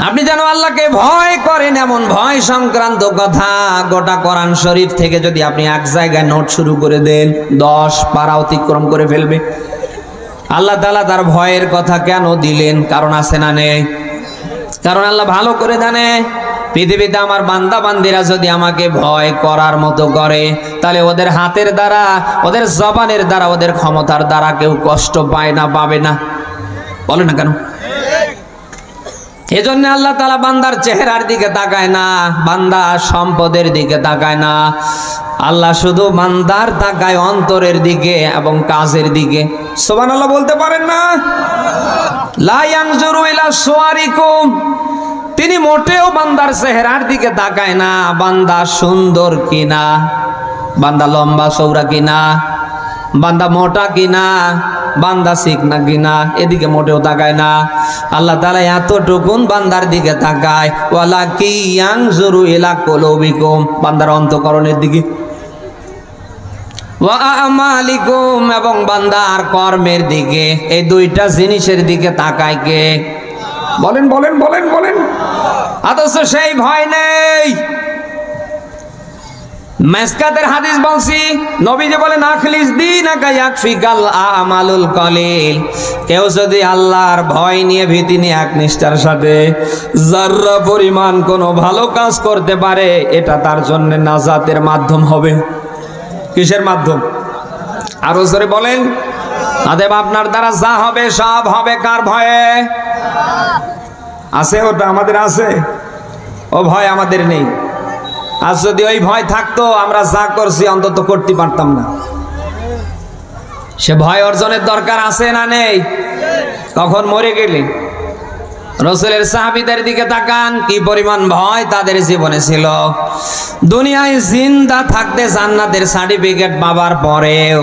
আপনি যেন আল্লাহকে ভয় করেন, এমন ভয় সংক্রান্ত কথা গোটা কোরআন শরীফ থেকে যদি আপনি এক জায়গায় নোট শুরু করে দেন, 10 পারা অতিক্রম করে ফেলবে। আল্লাহ তাআলা তার ভয়ের কথা কেন দিলেন? কারণ আছে না নেই? কারণ আল্লাহ ভালো করে জানে পৃথিবীতে আমার বান্দা বান্দিরা যদি আমাকে ভয় করার মতো করে, তাহলে ওদের হাতের দ্বারা, ওদের জবানের দ্বারা, ওদের ক্ষমতার দ্বারা কেউ কষ্ট পায় না, পাবে না। বলে না কেন? এজন্য আল্লাহ তাআলা বান্দার চেহারার দিকে তাকায় না, বান্দার সম্পদের দিকে তাকায় না। আল্লাহ শুধু বান্দার তাকায় অন্তরের দিকে এবং কাজের দিকে। সুবহানাল্লাহ বলতে পারেন না? লা ইয়ানজুরু ইলা সুওয়ারিকুম, তিনি মোটেও বান্দার চেহারার দিকে তাকায় না, বান্দা সুন্দর কিনা, বান্দা লম্বা চওড়া কিনা, বান্দা মোটা কিনা, বান্দা চিকনা কিনা, এদিকে মোটেও তাকায় না। আল্লাহ তাআলা এতটুকুন বান্দার দিকে তাকায়, ওয়ালাকি ইয়ানজুরু ইলা কুলুবিকুম, বান্দার অন্তঃকরণের দিকে, ওয়া আমালিকুম, এবং বান্দার কর্মের দিকে। এই দুইটা জিনিসের দিকে তাকায় কে? বলেন বলেন বলেন বলেন। অথচ সেই ভয় নেই। মেসকাতের হাদিস বলছি, নবীজি বলেন আখলিস দীনাকা ইয়াকফিকাল আমালুল কলিল। কেউ যদি আল্লাহর ভয় নিয়ে, ভীতি নিয়ে একনিষ্ঠার সাথে যাররা পরিমাণ কোনো ভালো কাজ করতে পারে, এটা তার জন্য নাজাতের মাধ্যম হবে। কিসের মাধ্যম? আরো জোরে বলেন। অতএব আপনার দ্বারা যা হবে সব হবে কার ভয়ে? আছে ওটা আমাদের আছে, ও ভয় আমাদের নেই। আর যদি ওই ভয় থাকতো, আমরা যা করছি অন্তত করতে পারতাম না। সে ভয় অর্জনের দরকার আছে না নেই? কখন মরে গেলে রাসূলের সাহাবীদের দিকে তাকান, কি পরিমাণ ভয় তাদের জীবনে ছিল। দুনিয়ায় জিন্দা থাকতে জান্নাতের সার্টিফিকেট পাবার পরেও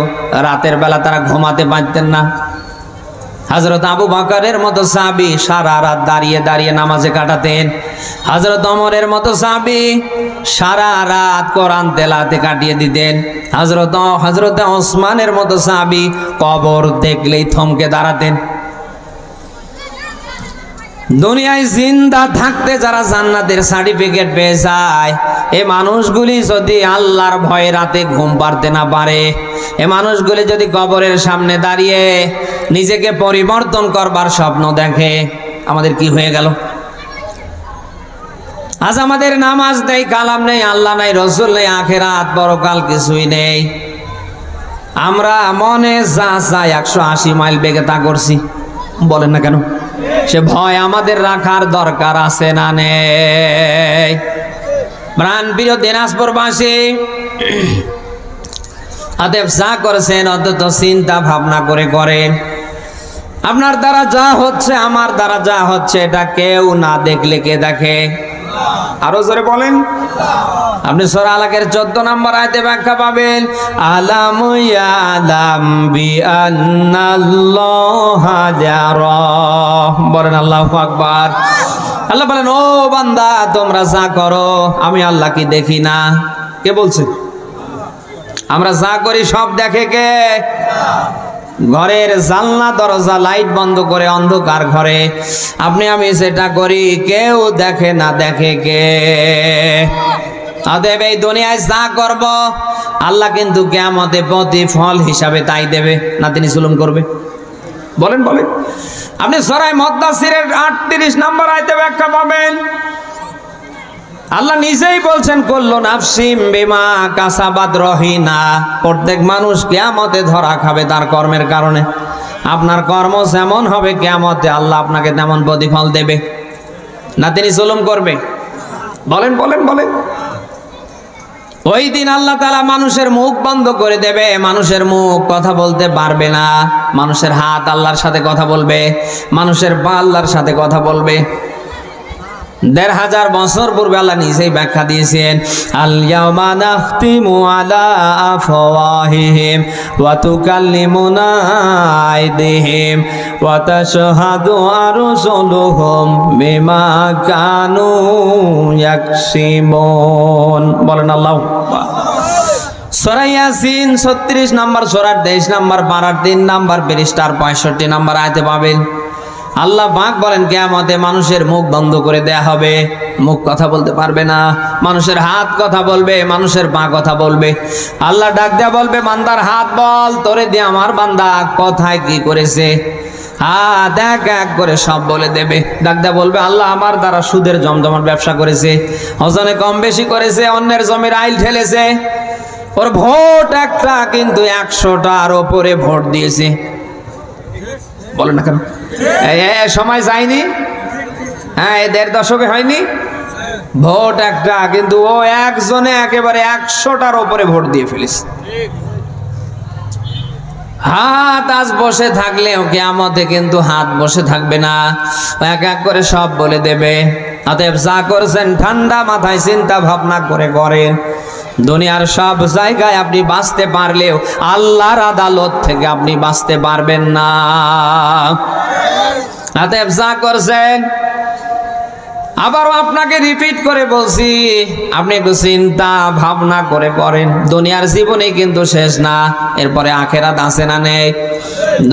রাতের বেলা তারা ঘুমাতে পারতেন না। হযরত আবু বকরের মতো সাহাবী সারা রাত দাঁড়িয়ে দাঁড়িয়ে নামাজে কাটাতেন। হযরত ওমরের মতো সাহাবী সারা রাত কোরআন তেলাওয়াতে কাটিয়ে দিতেন। হযরত ওসমানের মতো সাহাবী কবর দেখলেই থমকে দাঁড়াতেন। দুনিয়ায় জিন্দা থাকতে যারা জান্নাতের সার্টিফিকেট পেয়ে যায়, এ মানুষগুলি যদি আল্লাহর ভয়ে রাতে ঘুম পাড়তে না পারে, এ মানুষগুলি যদি কবরের সামনে দাঁড়িয়ে নিজেকে পরিবর্তন করবার স্বপ্ন দেখে, আমাদের কি হয়ে গেল? আজ আমাদের নামাজ নেই, কালাম নেই, আল্লাহ নাই, রসুল নেই, আখেরাত পরকাল কিছুই নেই। আমরা মনে যা চাই 180 মাইল বেগে তা করছি। বলেন না কেন? সে ভয় আমাদের রাখার দরকার আছে না নেই? প্রাণ প্রিয় দিনাজপুরবাসী, অতএব যা করেছেন অন্তত চিন্তা ভাবনা করে করেন। আপনার দ্বারা যা হচ্ছে, আমার দ্বারা যা হচ্ছে, এটা কেউ না দেখলে কে দেখে? আরো জোরে বলেন। আপনি সূরা আলাকের 14 নম্বর আয়াতে ব্যাখ্যা পাবেন, আলাম ইয়ালাম বিআন্নাল্লাহা যারা। বলেন আল্লাহু আকবার। আল্লাহ বলেন, ও বান্দা তোমরা যা করো আমি আল্লাহ কি দেখি না? কে বলছে? আমরা যা করি সব দেখে কে? ঘরের জানলা দরজা লাইট বন্ধ করে অন্ধকার ঘরে আপনি আমি যেটা করি কেউ দেখে না, দেখে কে? অতএব এই দুনিয়ায় যা করব আল্লাহ কিন্তু কিয়ামতে প্রতিফল হিসাবে তাই দেবে না, তিনি জুলুম করবে? বলেন বলেন। আপনি সূরা মুদ্দাসসিরের 38 নম্বর আয়াতে ব্যাখ্যা পাবেন, আল্লাহ নিজেই বলছেন, কুল্লু নাফসিম বিমা কাসাবাত রহিনা। প্রত্যেক মানুষ কিয়ামতে ধরা খাবে তার কর্মের কারণে। আপনার কর্ম যেমন হবে কিয়ামতে আল্লাহ আপনাকে তেমন প্রতিফল দেবে না, তিনি জুলুম করবে? বলেন বলেন বলেন। ওই দিন আল্লাহ তাআলা মানুষের মুখ বন্ধ করে দেবে, মানুষের মুখ কথা বলতে পারবে না। মানুষের হাত আল্লাহর সাথে কথা বলবে, মানুষের পা আল্লাহর সাথে কথা বলবে। ১৫০০ বছর পূর্বে আল্লাহ নিজেই ব্যাখ্যা দিয়েছেন, আল ইয়াওমা নাখতিমু আলা আফওয়াহিহিম ওয়া তুকাল্লিমুনা আইদিহিম ওয়া তাশহাদু আরজুলুহুম বিমা কানু ইয়াকসিবুন। বলেন আল্লাহু আকবার। সূরা ইয়াসিন ৩৬ নম্বর সূরার ২৩ নম্বর পারার ৩ নম্বর পৃষ্ঠার ৬৫ নম্বর আয়াতে পাবেন, আল্লাহ পাক বলেন কিয়ামতে মানুষের মুখ বন্ধ করে দেয়া হবে, মুখ কথা বলতে পারবে না, মানুষের হাত কথা বলবে, মানুষের পা কথা বলবে। আল্লাহ ডাক দেয়া বলবে, বান্দার হাত বল, তোরে দিয়ে আমার বান্দা কথায় কি করেছে। হাত এক এক করে সব বলে দেবে। ডাক দেয়া বলবে, আল্লাহ আমার দ্বারা সুদের জমজমার ব্যবসা করেছে, ওজনে কম বেশি করেছে, অন্যের জমির আইল ঠেলেছে, ওর ভোট একটা কিন্তু 100টার ওপরে ভোট দিয়েছে। বলেন না কেন, সময় যায়নি? হ্যাঁ, 1.5 দশকে হয়নি? ভোট একটা কিন্তু ও একজনে একেবারে 100টার ওপরে ভোট দিয়ে ফেলেছে। হাত আজ বসে থাকলেও কিয়ামতে কিন্তু হাত বসে থাকবে না, এক এক করে সব বলে দেবে। অতএব যা করছেন ঠান্ডা মাথায় চিন্তা ভাবনা করে করেন। দুনিয়ার সব জায়গায় আপনি বাঁচতে পারলেও আল্লাহর আদালত থেকে আপনি বাঁচতে পারবেন না। অতএব যা করছেন, আবারও আপনাকে রিপিট করে বলছি, আপনি একটু চিন্তা ভাবনা করে করেন। দুনিয়ার জীবনে কিন্তু শেষ না, এরপরে আখেরাত আছে না নেই?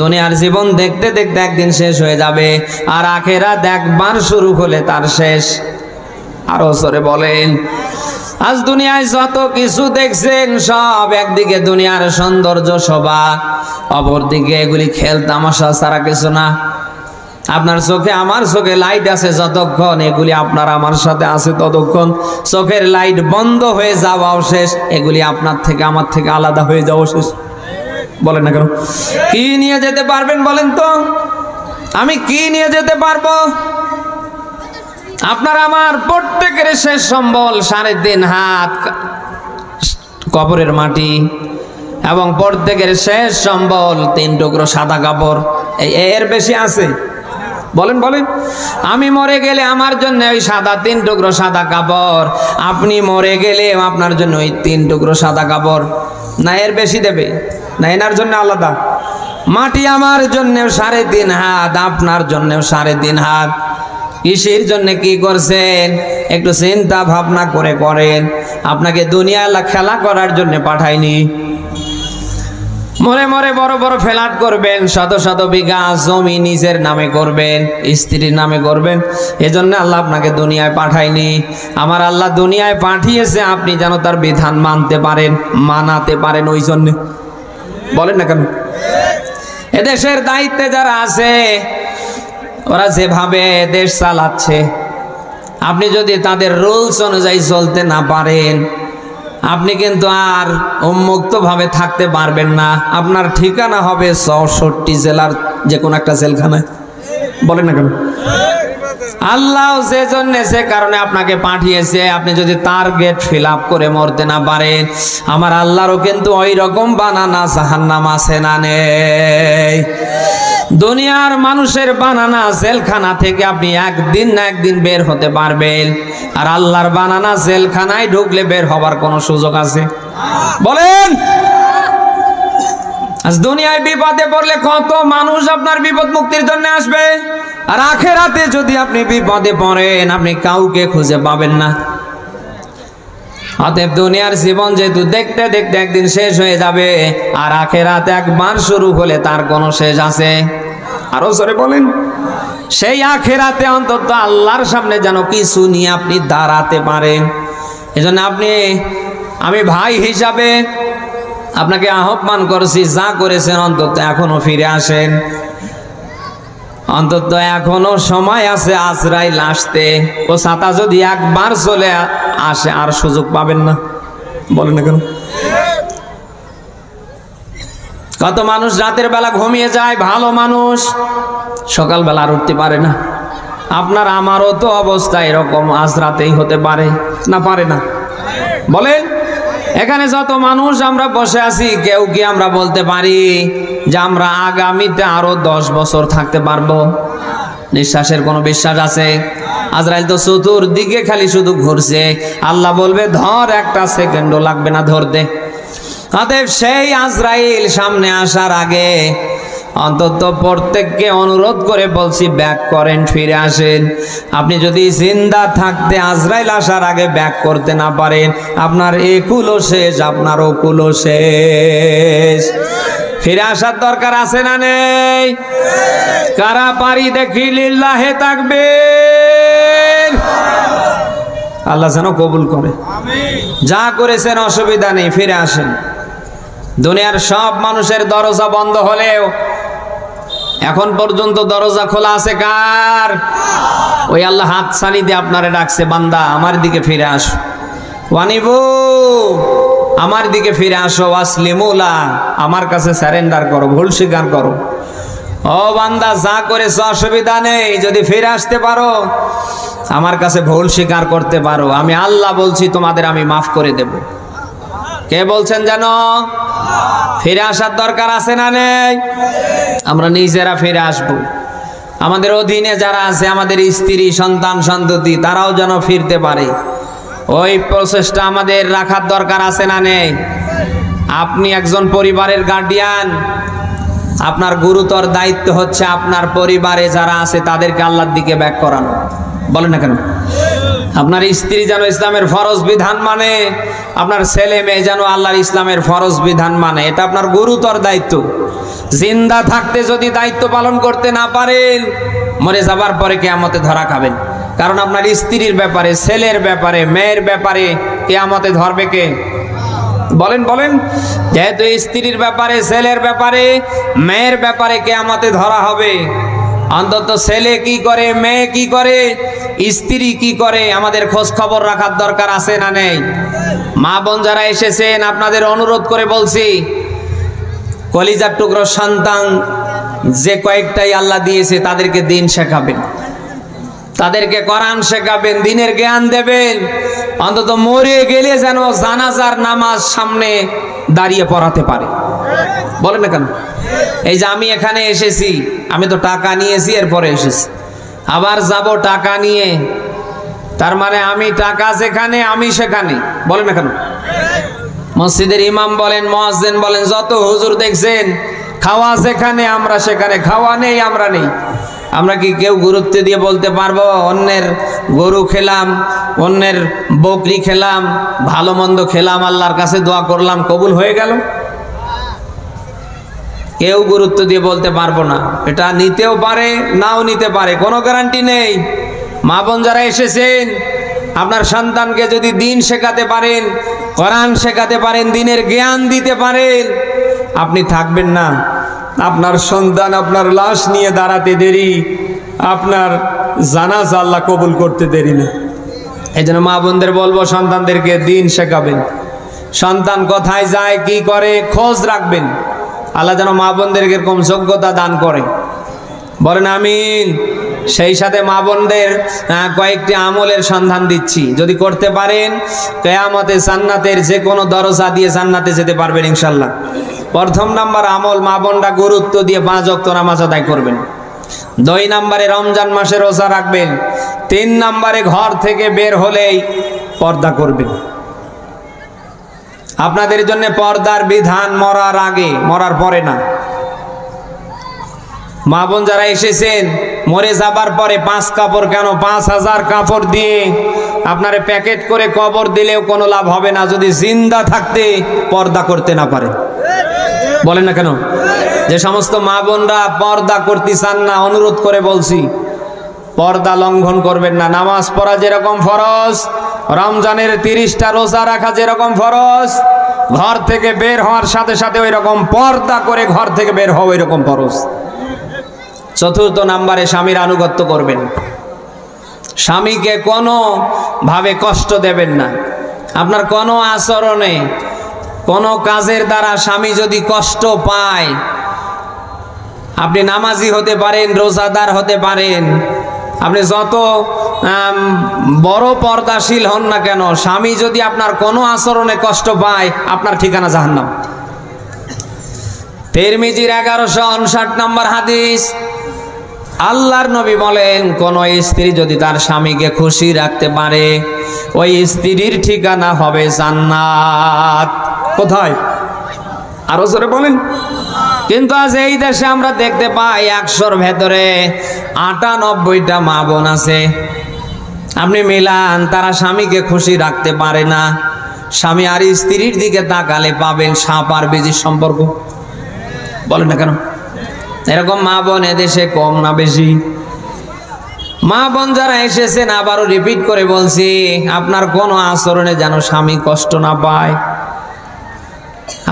দুনিয়ার জীবন দেখতে দেখতে একদিন শেষ হয়ে যাবে, আর আখেরাত একবার শুরু হলে তার শেষ। আরো জোরে বলেন। আজ দুনিয়ায় যত কিছু দেখছেন সব একদিকে দুনিয়ার সৌন্দর্য শোভা, অপরদিকে এগুলি খেল তামাশা ছাড়া কিছু না। আপনার চোখে আমার চোখে লাইট আছে যতক্ষণ, এগুলি আপনার আমার সাথে আছে ততক্ষণ। চোখের লাইট বন্ধ হয়ে যাওয়াও শেষ, এগুলি আপনার থেকে আমার থেকে আলাদা হয়ে যাওয়া শেষ। বলেন না কেন? কি নিয়ে যেতে পারবেন বলেন তো? আমি কি নিয়ে যেতে পারবো? আপনার আমার প্রত্যেকের শেষ সম্বল 3.5 হাত কবরের মাটি, এবং প্রত্যেকের শেষ সম্বল 3 টুকরো সাদা কাপড়। এর বেশি আছে? বলেন বলেন। আমি মরে গেলে আমার জন্য ওই সাদা 3 টুকরো সাদা কাপড়, আপনি মরে গেলে আপনার জন্য ওই 3 টুকরো সাদা কাপড়, না এর বেশি দেবে? না এনার জন্য আলাদা? মাটি আমার জন্যেও 3.5 হাত, আপনার জন্যেও 3.5 হাত। কিসের জন্য কি করছেন একটু চিন্তা ভাবনা করে করেন। আপনাকে দুনিয়া খেলা করার জন্য পাঠায়নি। মরে মরে বড় বড় ফ্ল্যাট করবেন, শত শত বিঘা জমি নিজের নামে করবেন, স্ত্রীর নামে করবেন, এজন্য আল্লাহ আপনাকে দুনিয়ায় পাঠায়নি। আমার আল্লাহ দুনিয়ায় পাঠিয়েছে আপনি যেন তার বিধান মানতে পারেন, মানাতে পারেন। ওই জন্য বলেন না কেন? এদেশের দায়িত্বে যারা আছে ওরা যেভাবে দেশ চালাচ্ছে, আপনি যদি তাদের রুলস অনুযায়ী চলতে না পারেন, আপনি কিন্তু আর উন্মুক্ত ভাবে থাকতে পারবেন না। আপনার ঠিকানা হবে 64 জেলার যে কোনো একটা জেলখানায়। বলেন না কেন? আল্লাহ যে জন্য সে কারণে আপনাকে পাঠিয়েছে, আপনি যদি টার্গেট ফিল আপ করে মরতে না পারেন, আমার আল্লাহরও কিন্তু ওই রকম বানানা জাহান্নাম আছে না নেই? দুনিয়ার মানুষের বানানা জেলখানা থেকে আপনি একদিন না একদিন বের হতে পারবেন, আর আল্লাহর বানানা জেলখানায় ঢুকলে বের হবার কোনো সুযোগ আছে? বলেন। আজ দুনিয়ায় বিপদে পড়লে কত মানুষ আপনার বিপদ মুক্তির জন্য আসবে, আর আখেরাতে যদি আপনি বিপদে পড়েন আপনি কাউকে খুঁজে পাবেন না। অতএব দুনিয়ার জীবন যেহেতু দেখতে দেখতে একদিন শেষ হয়ে যাবে, আর আখেরাত একবার শুরু হলে তার কোনো শেষ আছে? আরো জোরে বলেন। সেই আখেরাতে অন্তত আল্লাহর সামনে যেন কিছু নিয়ে আপনি দাঁড়াতে পারেন। এজন্য আমি ভাই হিসাবে আপনাকে আহ্বান করছি, যা করেছেন অন্তত এখনো ফিরে আসেন। অন্তত এখনো সময় আছে আজরাইল আসতে। ও ছাতা যদি একবার চলে আসে আর সুযোগ পাবেন না। বলেন না কেন? কত মানুষ রাতের বেলা ঘুমিয়ে যায়, ভালো মানুষ, সকালবেলা আর উঠতে পারে না। আপনার আমারও তো অবস্থা এরকম আজ রাতেই হতে পারে না? পারে না? বলেন। এখানে যত মানুষ আমরা বসে আছি, কেউ কি আমরা বলতে পারি যে আমরা আগামীতে আরো 10 বছর থাকতে পারবো? নিঃশ্বাসের কোনো বিশ্বাস আছে? আজরাইল তো চতুর্দিকে খালি শুধু ঘুরছে, আল্লাহ বলবে ধর, একটা সেকেন্ডও লাগবে না ধরতে। অতএব সেই আজরাইল সামনে আসার আগে অন্তত প্রত্যেককে অনুরোধ করে বলছি, ব্যাক করেন, ফিরে আসেন। আপনি যদি জিন্দা থাকতে আজরাইল আসার আগে ব্যাক করতে না পারেন, আপনার একুলও শেষ, আপনার ওকুলও শেষ। ফিরে আসার দরকার আছে না নেই? কারা পারি দেখি লিল্লাহে তাকবীর। আল্লাহ যেন কবুল করে। যা করেছেন অসুবিধা নেই, ফিরে আসেন। দুনিয়ার সব মানুষের দরজা বন্ধ হলেও এখন পর্যন্ত দরজা খোলা আছে কার? ওই আল্লাহ হাত ছানি দিয়ে আপনারে ডাকছে, বান্দা আমার দিকে ফিরে আসো, ওয়ানিবু আমার দিকে ফিরে আসো, ওয়াসলিমুলা আমার কাছে সারেন্ডার করো, ভুল স্বীকার করো। ও বান্দা যা করেছো অসুবিধা নেই, যদি ফিরে আসতে পারো, আমার কাছে ভুল স্বীকার করতে পারো, আমি আল্লাহ বলছি তোমাদের আমি মাফ করে দেব। কে বলছেন জানো? ফিরে আসার দরকার আছে না নেই? আমরা নিজেরা ফিরে আসব। আমাদের অধীনে যারা আছে, আমাদের স্ত্রী সন্তান সন্ততি, তারাও যেন ফিরতে পারে, ওই প্রচেষ্টা আমাদের রাখার দরকার আছে না নেই? আপনি একজন পরিবারের গার্ডিয়ান, আপনার গুরুতর দায়িত্ব হচ্ছে আপনার পরিবারে যারা আছে তাদেরকে আল্লাহর দিকে ব্যাক করানো। বলেন না কেন? আপনার স্ত্রী যেন ইসলামের ফরজ বিধান মানে, আপনার ছেলে মেয়ে যেন আল্লাহর ইসলামের ফরজ বিধান মানে, এটা আপনার গুরুতর দায়িত্ব। জিন্দা থাকতে যদি দায়িত্ব পালন করতে না পারেন, মরে যাবার পরে কিয়ামতে ধরা খাবেন। কারণ আপনার স্ত্রীর ব্যাপারে, ছেলের ব্যাপারে, মেয়ের ব্যাপারে কিয়ামতে ধরবে কে? বলেন বলেন। যেহেতু স্ত্রীর ব্যাপারে, ছেলের ব্যাপারে, মেয়ের ব্যাপারে কিয়ামতে ধরা হবে, অন্তত ছেলে কি করে, মেয়ে কি করে, স্ত্রী কি করে, আমাদের খোঁজ খবর রাখার দরকার আছে না নেই? মা বোন যারা এসেছেন, আপনাদের অনুরোধ করে বলছি, কলিজার টুকরো সন্তান যে কয়েকটাই আল্লাহ দিয়েছে তাদেরকে দিন শেখাবেন, তাদেরকে কোরআন শেখাবেন, দিনের জ্ঞান দেবেন। অন্তত মরে গেলে যেন জানাজার নামাজ সামনে দাঁড়িয়ে পড়াতে পারে। বলেন না কেন? এই যে আমি এখানে এসেছি, আমি তো টাকা নিয়েছি, এরপরে এসেছি, আবার যাব টাকা নিয়ে, তার মানে আমি টাকা যেখানে আমি সেখানে। বলেন না কেন? মসজিদের ইমাম বলেন, মুয়াজ্জিন বলেন, যত হুজুর দেখছেন, খাওয়া যেখানে আমরা সেখানে, খাওয়া নেই আমরা নেই। আমরা কি কেউ গুরুত্ব দিয়ে বলতে পারবো অন্যের গরু খেলাম, অন্যের বকরি খেলাম, ভালো মন্দ খেলাম, আল্লাহর কাছে দোয়া করলাম, কবুল হয়ে গেল? কেউ গুরুত্ব দিয়ে বলতে পারবো না। এটা নিতেও পারে, নাও নিতে পারে, কোনো গ্যারান্টি নেই। মা বোন যারা এসেছেন, আপনার সন্তানকে যদি দিন শেখাতে পারেন, কোরআন শেখাতে পারেন, দিনের জ্ঞান দিতে পারেন, আপনি থাকবেন না। আপনার সন্তান আপনার লাশ নিয়ে দাঁড়াতে দেরি, আপনার জানাজা আল্লাহ কবুল করতে দেরি না। এই জন্য মা বোনদের বলবো, সন্তানদেরকে দিন শেখাবেন, সন্তান কোথায় যায়, কি করে, খোঁজ রাখবেন। আল্লাহ যেন মা বোনদেরকে এরকম যোগ্যতা দান করে। বলেন আমিন। সেই সাথে মা বোনদের কয়েকটি আমলের সন্ধান দিচ্ছি, যদি করতে পারেন কিয়ামতে জান্নাতের যে কোনো দরজা দিয়ে জান্নাতে যেতে পারবেন ইনশাল্লাহ। প্রথম নাম্বার আমল, মা বোনরা গুরুত্ব দিয়ে 5 ওয়াক্ত নামাজ আদায় করবেন। 2 নম্বরে রমজান মাসে রোজা রাখবেন। 3 নম্বরে ঘর থেকে বের হলেই পর্দা করবেন। আপনাদের জন্য পর্দার বিধান মরার আগে, মরার পরে না। মা বোন যারা এসেছেন, মরে যাবার পরে 5 কাপড় কেন 5000 কাপড় দিয়ে আপনারে প্যাকেট করে কবর দিলেও কোনো লাভ হবে না, যদি জিন্দা থাকতে পর্দা করতে না পারে। বলেন না কেন? যে সমস্ত মা বোনরা পর্দা করতে চান না, অনুরোধ করে বলছি, পর্দা লঙ্ঘন করবেন না। নামাজ পড়া যেরকম ফরজ, রমজানের 30টা রোজা রাখা যেরকম ফরজ, ঘর থেকে বের হওয়ার সাথে সাথে ওই রকম পর্দা করে ঘর থেকে বের হওয়া ওই রকম ফরজ। 4র্থ নাম্বারে স্বামীর আনুগত্য করবেন। স্বামীকে কোনো ভাবে কষ্ট দেবেন না। আপনার কোনো আচরণে, কোনো কাজের দ্বারা স্বামী যদি কষ্ট পায়, আপনি নামাজি হতে পারেন, রোজাদার হতে পারেন, আপনি যত বড় পর্দাশীল হন না কেন, স্বামী যদি আপনার কোনো আচরণে কষ্ট পায়, আপনার ঠিকানা জাহান্নাম। তিরমিজির 1159 নম্বর হাদিস, আল্লাহর নবী বলেন, কোন স্ত্রী যদি তার স্বামীকে খুশি রাখতে পারে, ওই স্ত্রীর ঠিকানা হবে জান্নাত। কোথায়? আরো জোরে বলেন। কিন্তু আজ এই দেশে আমরা দেখতে পাই 100-র ভেতরে 98টা মা বোন আছে, আপনি মিলান, তারা স্বামীকে খুশি রাখতে পারে না। স্বামী আর স্ত্রীর দিকে তাকালে পাবেন সাপ আর বেজির সম্পর্ক। বলেন না কেন? এরকম মা বোন এদেশে কম না বেশি? মা বোন যারা এসেছেন, আবারও রিপিট করে বলছি, আপনার কোনো আচরণে যেন স্বামী কষ্ট না পায়।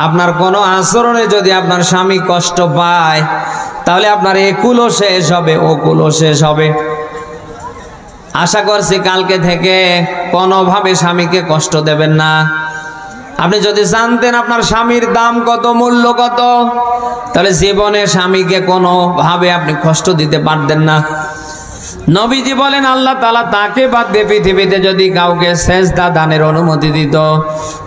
আপনার কোনো আচরণে যদি আপনার স্বামী কষ্ট পায়, তাহলে আপনার একুলও শেষ হবে, ওকুলও শেষ হবে। আশা করছি কালকে থেকে কোনোভাবে স্বামীকে কষ্ট দেবেন না। আপনি যদি জানতেন আপনার স্বামীর দাম কত, মূল্য কত, তাহলে জীবনে স্বামীকে কোনোভাবে আপনি কষ্ট দিতে পারতেন না। নবীজি বলেন, আল্লাহ তাআলা তাকে বাদ দিয়ে পৃথিবীতে যদি কাউকে সেজদা দানের অনুমতি দিত,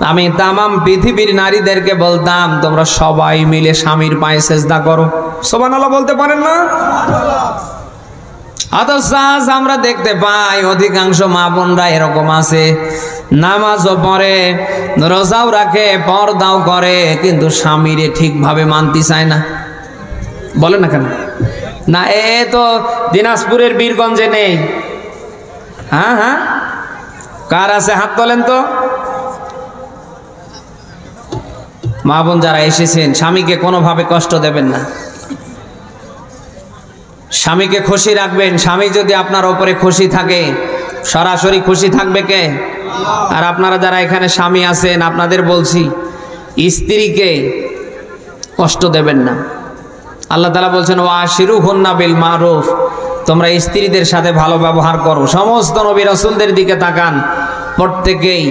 আমি তামাম পৃথিবীর নারীদেরকে বলতাম, তোমরা সবাই মিলে স্বামীর পায়ে সেজদা করো। সুবহানাল্লাহ বলতে পারেন না? অথচ আজ আমরা দেখতে পাই অধিকাংশ মা বোনরা এরকম আছে, নামাজও পড়ে, রোজাও রাখে, পর্দাও করে, কিন্তু স্বামীরে ঠিকভাবে মানতে চায় না। বলে না কেন? না, এ তো দিনাজপুরের বীরগঞ্জে নেই। হ্যাঁ হ্যাঁ, কার আছে হাত তোলেন তো। মা বোন যারা এসেছেন, স্বামীকে কোনোভাবে কষ্ট দেবেন না, স্বামীকে খুশি রাখবেন। স্বামী যদি আপনার ওপরে খুশি থাকে, সরাসরি খুশি থাকবে কে? আর আপনারা যারা এখানে স্বামী আছেন, আপনাদের বলছি, স্ত্রীকে কষ্ট দেবেন না। আল্লাহ তাআলা বলছেন, ওয়াশিরুহুন্না বিল মারুফ, তোমরা স্ত্রীদের সাথে ভালো ব্যবহার করো। সমস্ত নবী রাসূলদের দিকে তাকান, প্রত্যেকেই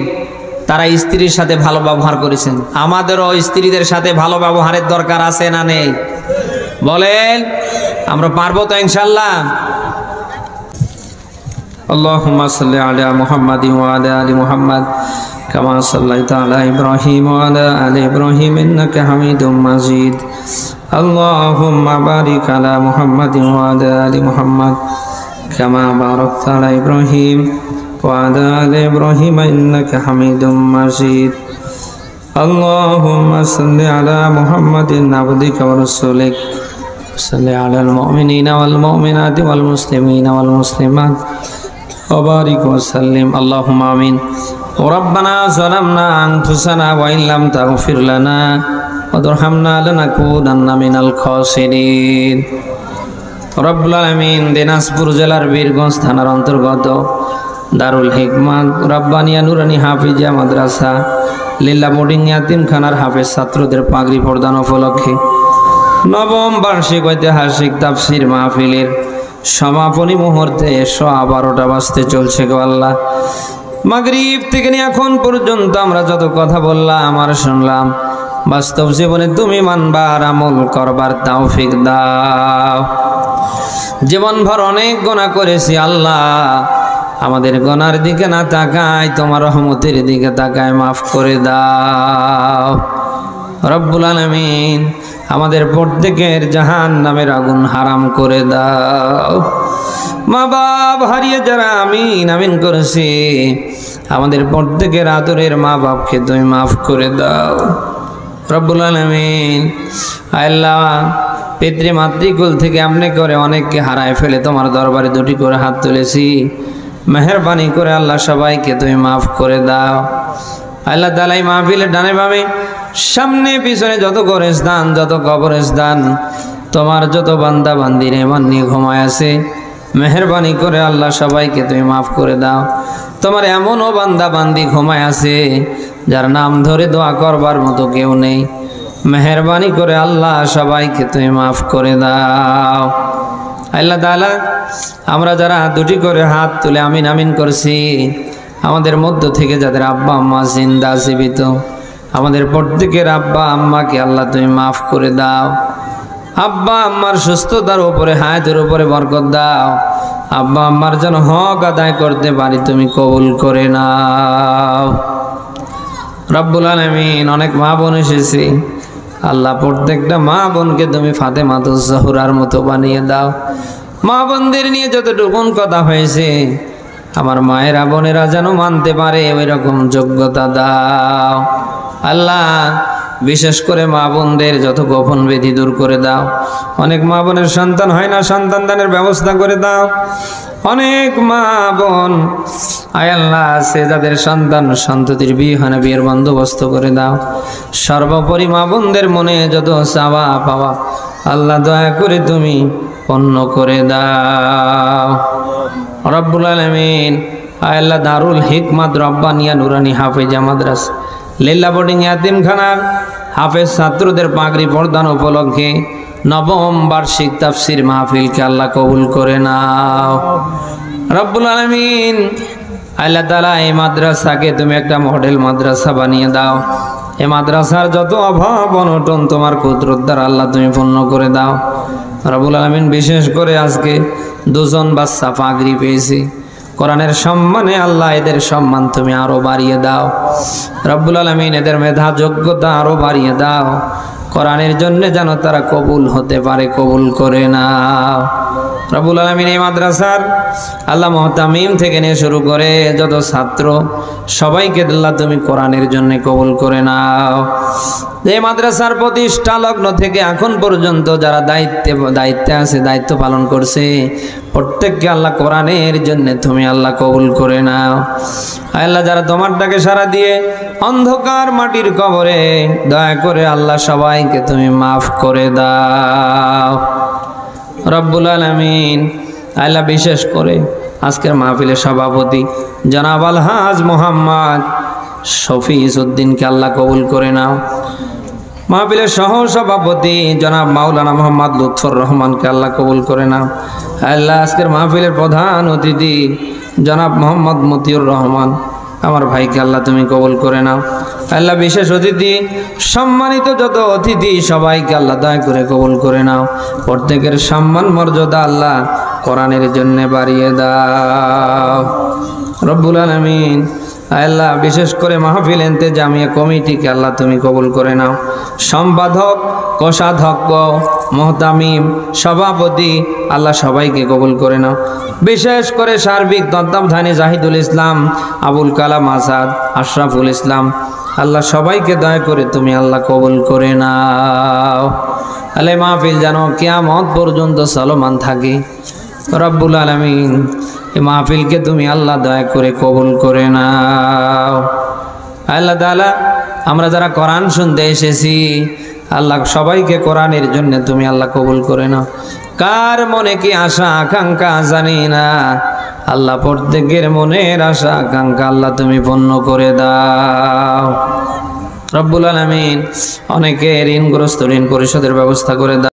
তারা স্ত্রীর সাথে ভালো ব্যবহার করেছেন। আমাদেরও স্ত্রীদের সাথে ভালো ব্যবহারের দরকার আছে না নেই? বলেন, আমরা পারবো তো ইনশাআল্লাহ? আল্লাহুম্মা সাল্লি আলা মুহাম্মাদিন ওয়া আলা আলি মুহাম্মাদ কামা সাল্লাইতা আলা ইব্রাহিম ওয়া আলা আলি ইব্রাহিম ইন্নাকা হামিদুম মাজিদ। আল্লাহুম্মা বারিক আলা মুহাম্মাদিন ওয়া আলা আলি মুহাম্মাদ কামা বারাকতা আলা ইব্রাহিম ওয়া আলা আলি ইব্রাহিম ইন্নাকা হামিদুম মাজিদ। আল্লাহুম্মা সাল্লি আলা মুহাম্মাদিন আবদিকা ওয়া রাসূলিক সাল্লি আলাল মুমিনিনা ওয়াল মুমিনাতি ওয়াল মুসলিমিনা ওয়াল মুসলিমাত ওয়া বারিক ওয়া সাল্লিম। আল্লাহুম্মা আমিন। রব্বানা যালামনা আনফুসানা ওয়া ইল্লাম তাগফির লানা ওয়া তারহামনা লানাকুনান্না মিনাল খাসিরিন। রব্বুল আলামিন দিনাজপুর জেলার বীরগঞ্জ থানার অন্তর্গত দারুল হিকমাত রাব্বানিয়া নুরানি হাফিজিয়া মাদ্রাসা লিল্লা বোর্ডিং ইয়াতিমখানার হাফেজ ছাত্রদের পাগড়ি প্রদান উপলক্ষে নবম বার্ষিক ঐতিহাসিক তাফসির মাহফিলের সমাপনী মুহূর্তে 12:12 বাজতে চলছে গো আল্লাহ। মাগরিব থেকে নিয়ে এখন পর্যন্ত আমরা যত কথা বললাম আর শুনলাম, বাস্তব জীবনে তুমি মানবার আমল করবার তৌফিক দাও। জীবনভর অনেক গুনাহ করেছি আল্লাহ, আমাদের গুনার দিকে না তাকায়, তোমার রহমতের দিকে তাকায়, মাফ করে দাও রব্বুল আলামিন। আমাদের প্রত্যেকের জাহান্নামের আগুন হারাম করে দাও। মা বাপ হারিয়ে যারা আমিন আমিন করেছি, আমাদের প্রত্যেকের আদরের মা বাপকে তুমি মাফ করে দাও রব্বুল আলামিন। আল্লাহ, পিতৃমাতৃকুল থেকে আমনে করে অনেককে হারায় ফেলে তোমার দরবারে দুটি করে হাত তুলেছি, মেহেরবানি করে আল্লাহ সবাইকে তুমি মাফ করে দাও। আল্লাহ তাআলা এই মাহফিলের ডানে বামে সামনে পিছনে যত কবরস্থান, যত কবরস্থান, তোমার যত বান্দা বান্দির এমন নিয়ে ঘুমায় আছে, মেহেরবানি করে আল্লাহ সবাইকে তুমি মাফ করে দাও। তোমার এমনও বান্দা বান্দি ঘুমায় আছে যার নাম ধরে দোয়া করবার মতো কেউ নেই, মেহেরবানি করে আল্লাহ সবাইকে তুমি মাফ করে দাও। আল্লাহ তাআলা, আমরা যারা দুটি করে হাত তুলে আমিন আমিন করছি, আমাদের মধ্য থেকে যাদের আব্বা আম্মা জিন্দা জীবিত, আমাদের প্রত্যেকের আব্বা আম্মাকে আল্লাহ তুমি মাফ করে দাও। আব্বা আম্মার সুস্থতার উপরে, হায়াতের উপরে বরকত দাও। আব্বা আম্মার যেন হক আদায় করতে পারি তুমি কবুল করে নাও রব্বুল আলামিন। অনেক মা বোন এসেছি আল্লাহ, প্রত্যেকটা মা বোনকে তুমি ফাতেমাতুজ জোহরার মতো বানিয়ে দাও। মা বোনদের নিয়ে যতটুকুন কথা হয়েছে, আমার মায়েরা বোনেরা যেন মানতে পারে ওই রকম যোগ্যতা দাও আল্লাহ। বিশেষ করে মা বোনদের যত গোপন ব্যাধি দূর করে দাও। অনেক মা বোনের সন্তান হয় না, সন্তান দানের ব্যবস্থা করে দাও। অনেক মা বোন আয় আল্লাহ আছে যাদের সন্তান সন্ততির বিয়ে হয় না, বিয়ের বন্দোবস্ত করে দাও। সর্বোপরি মা বোনদের মনে যত চাওয়া পাওয়া আল্লাহ দয়া করে তুমি পূর্ণ করে দাও রব্বুল আলামিন। আয় আল্লাহ দারুল হিকমাত রব্বানিয়া নুরানি হাফেজা মাদ্রাসা লীলা বোর্ডিং ইয়াতিমখানার হাফেজ ছাত্রদের পাগড়ি প্রদান উপলক্ষে নবম বার্ষিক তাফসীর মাহফিলকে আল্লাহ কবুল করে নাও রব্বুল আলামিন। আল্লাহ তাআলা এই মাদ্রাসাকে তুমি একটা মডেল মাদ্রাসা বানিয়ে দাও। এই মাদ্রাসার যত অভাব অনটন তোমার কুদরত দ্বারা আল্লাহ তুমি পূর্ণ করে দাও রব্বুল আলামিন। বিশেষ করে আজকে দুজন বাচ্চা পাগড়ি পেয়েছি, কোরআনের সম্মানে আল্লাহ এদের সম্মান তুমি আরো বাড়িয়ে দাও রব্বুল আলামিন। এদের মেধা যোগ্যতা আরো বাড়িয়ে দাও, কোরআনের জন্য যেন তারা কবুল হতে পারে, কবুল করে নাও রব্বুল আলামিন। এই মাদ্রাসার আল্লাহ মুহতামিম থেকে নিয়ে শুরু করে যত ছাত্র সবাইকে আল্লাহ তুমি কোরআনের জন্য কবুল করে নাও। এই মাদ্রাসার প্রতিষ্ঠা লগ্ন থেকে এখন পর্যন্ত যারা দায়িত্বে আছে, দায়িত্ব পালন করছে, প্রত্যেককে আল্লাহ কোরআনের জন্য তুমি আল্লাহ কবুল করে নাও। আল্লাহ যারা তোমার ডাকে সাড়া দিয়ে অন্ধকার মাটির কবরে, দয়া করে আল্লাহ সবাইকে তুমি মাফ করে দাও রব্বুল আলামিন। আল্লাহ বিশেষ করে আজকের মাহফিলের সভাপতি জনাব আলহাজ মোহাম্মদ শফিউদ্দিনকে আল্লাহ কবুল করে নাও। মাহফিলের সহ সভাপতি জনাব মাওলানা মোহাম্মদ লুৎফর রহমানকে আল্লাহ কবুল করে নাও। আল্লাহ আজকের মাহফিলের প্রধান অতিথি জনাব মোহাম্মদ মতিউর রহমান আমার ভাইকে আল্লাহ তুমি কবুল করে নাও। আল্লাহ বিশেষ অতিথি সম্মানিত যত অতিথি সবাইকে আল্লাহ দয়া করে কবুল করে নাও। প্রত্যেকের সম্মান মর্যাদা আল্লাহ কোরআনের জন্য বাড়িয়ে দাও রব্বুল আলামিন। আল্লাহ বিশেষ করে মাহফিল ইন্তেজামিয়া কমিটিকে আল্লাহ তুমি কবুল করে নাও। সম্পাদক, কোষাধ্যক্ষ, মুহতামিম, সভাপতি আল্লাহ সবাইকে কবুল করে নাও। বিশেষ করে সার্বিক তত্ত্বাবধানে জাহিদুল ইসলাম, আবুল কালাম আজাদ, আশরাফুল ইসলাম আল্লাহ সবাইকে দয়া করে তুমি আল্লাহ কবুল করে নাও। আলে মাহফিল যেন কিয়ামত পর্যন্ত চলমান থাকে রব্বুল আলামিন। এই মাহফিলকে তুমি আল্লাহ দয়া করে কবুল করে নাও। আল্লাহ তাআলা আমরা যারা কোরআন শুনতে এসেছি আল্লাহ সবাইকে কোরআনের জন্য তুমি আল্লাহ কবুল করে নাও। কার মনে কি আশা আকাঙ্ক্ষা জানি না, আল্লাহ প্রত্যেকের মনের আশা আকাঙ্ক্ষা আল্লাহ তুমি পূর্ণ করে দাও রব্বুল আলামিন। অনেকে ঋণগ্রস্ত, ঋণ পরিশোধের ব্যবস্থা করে দাও।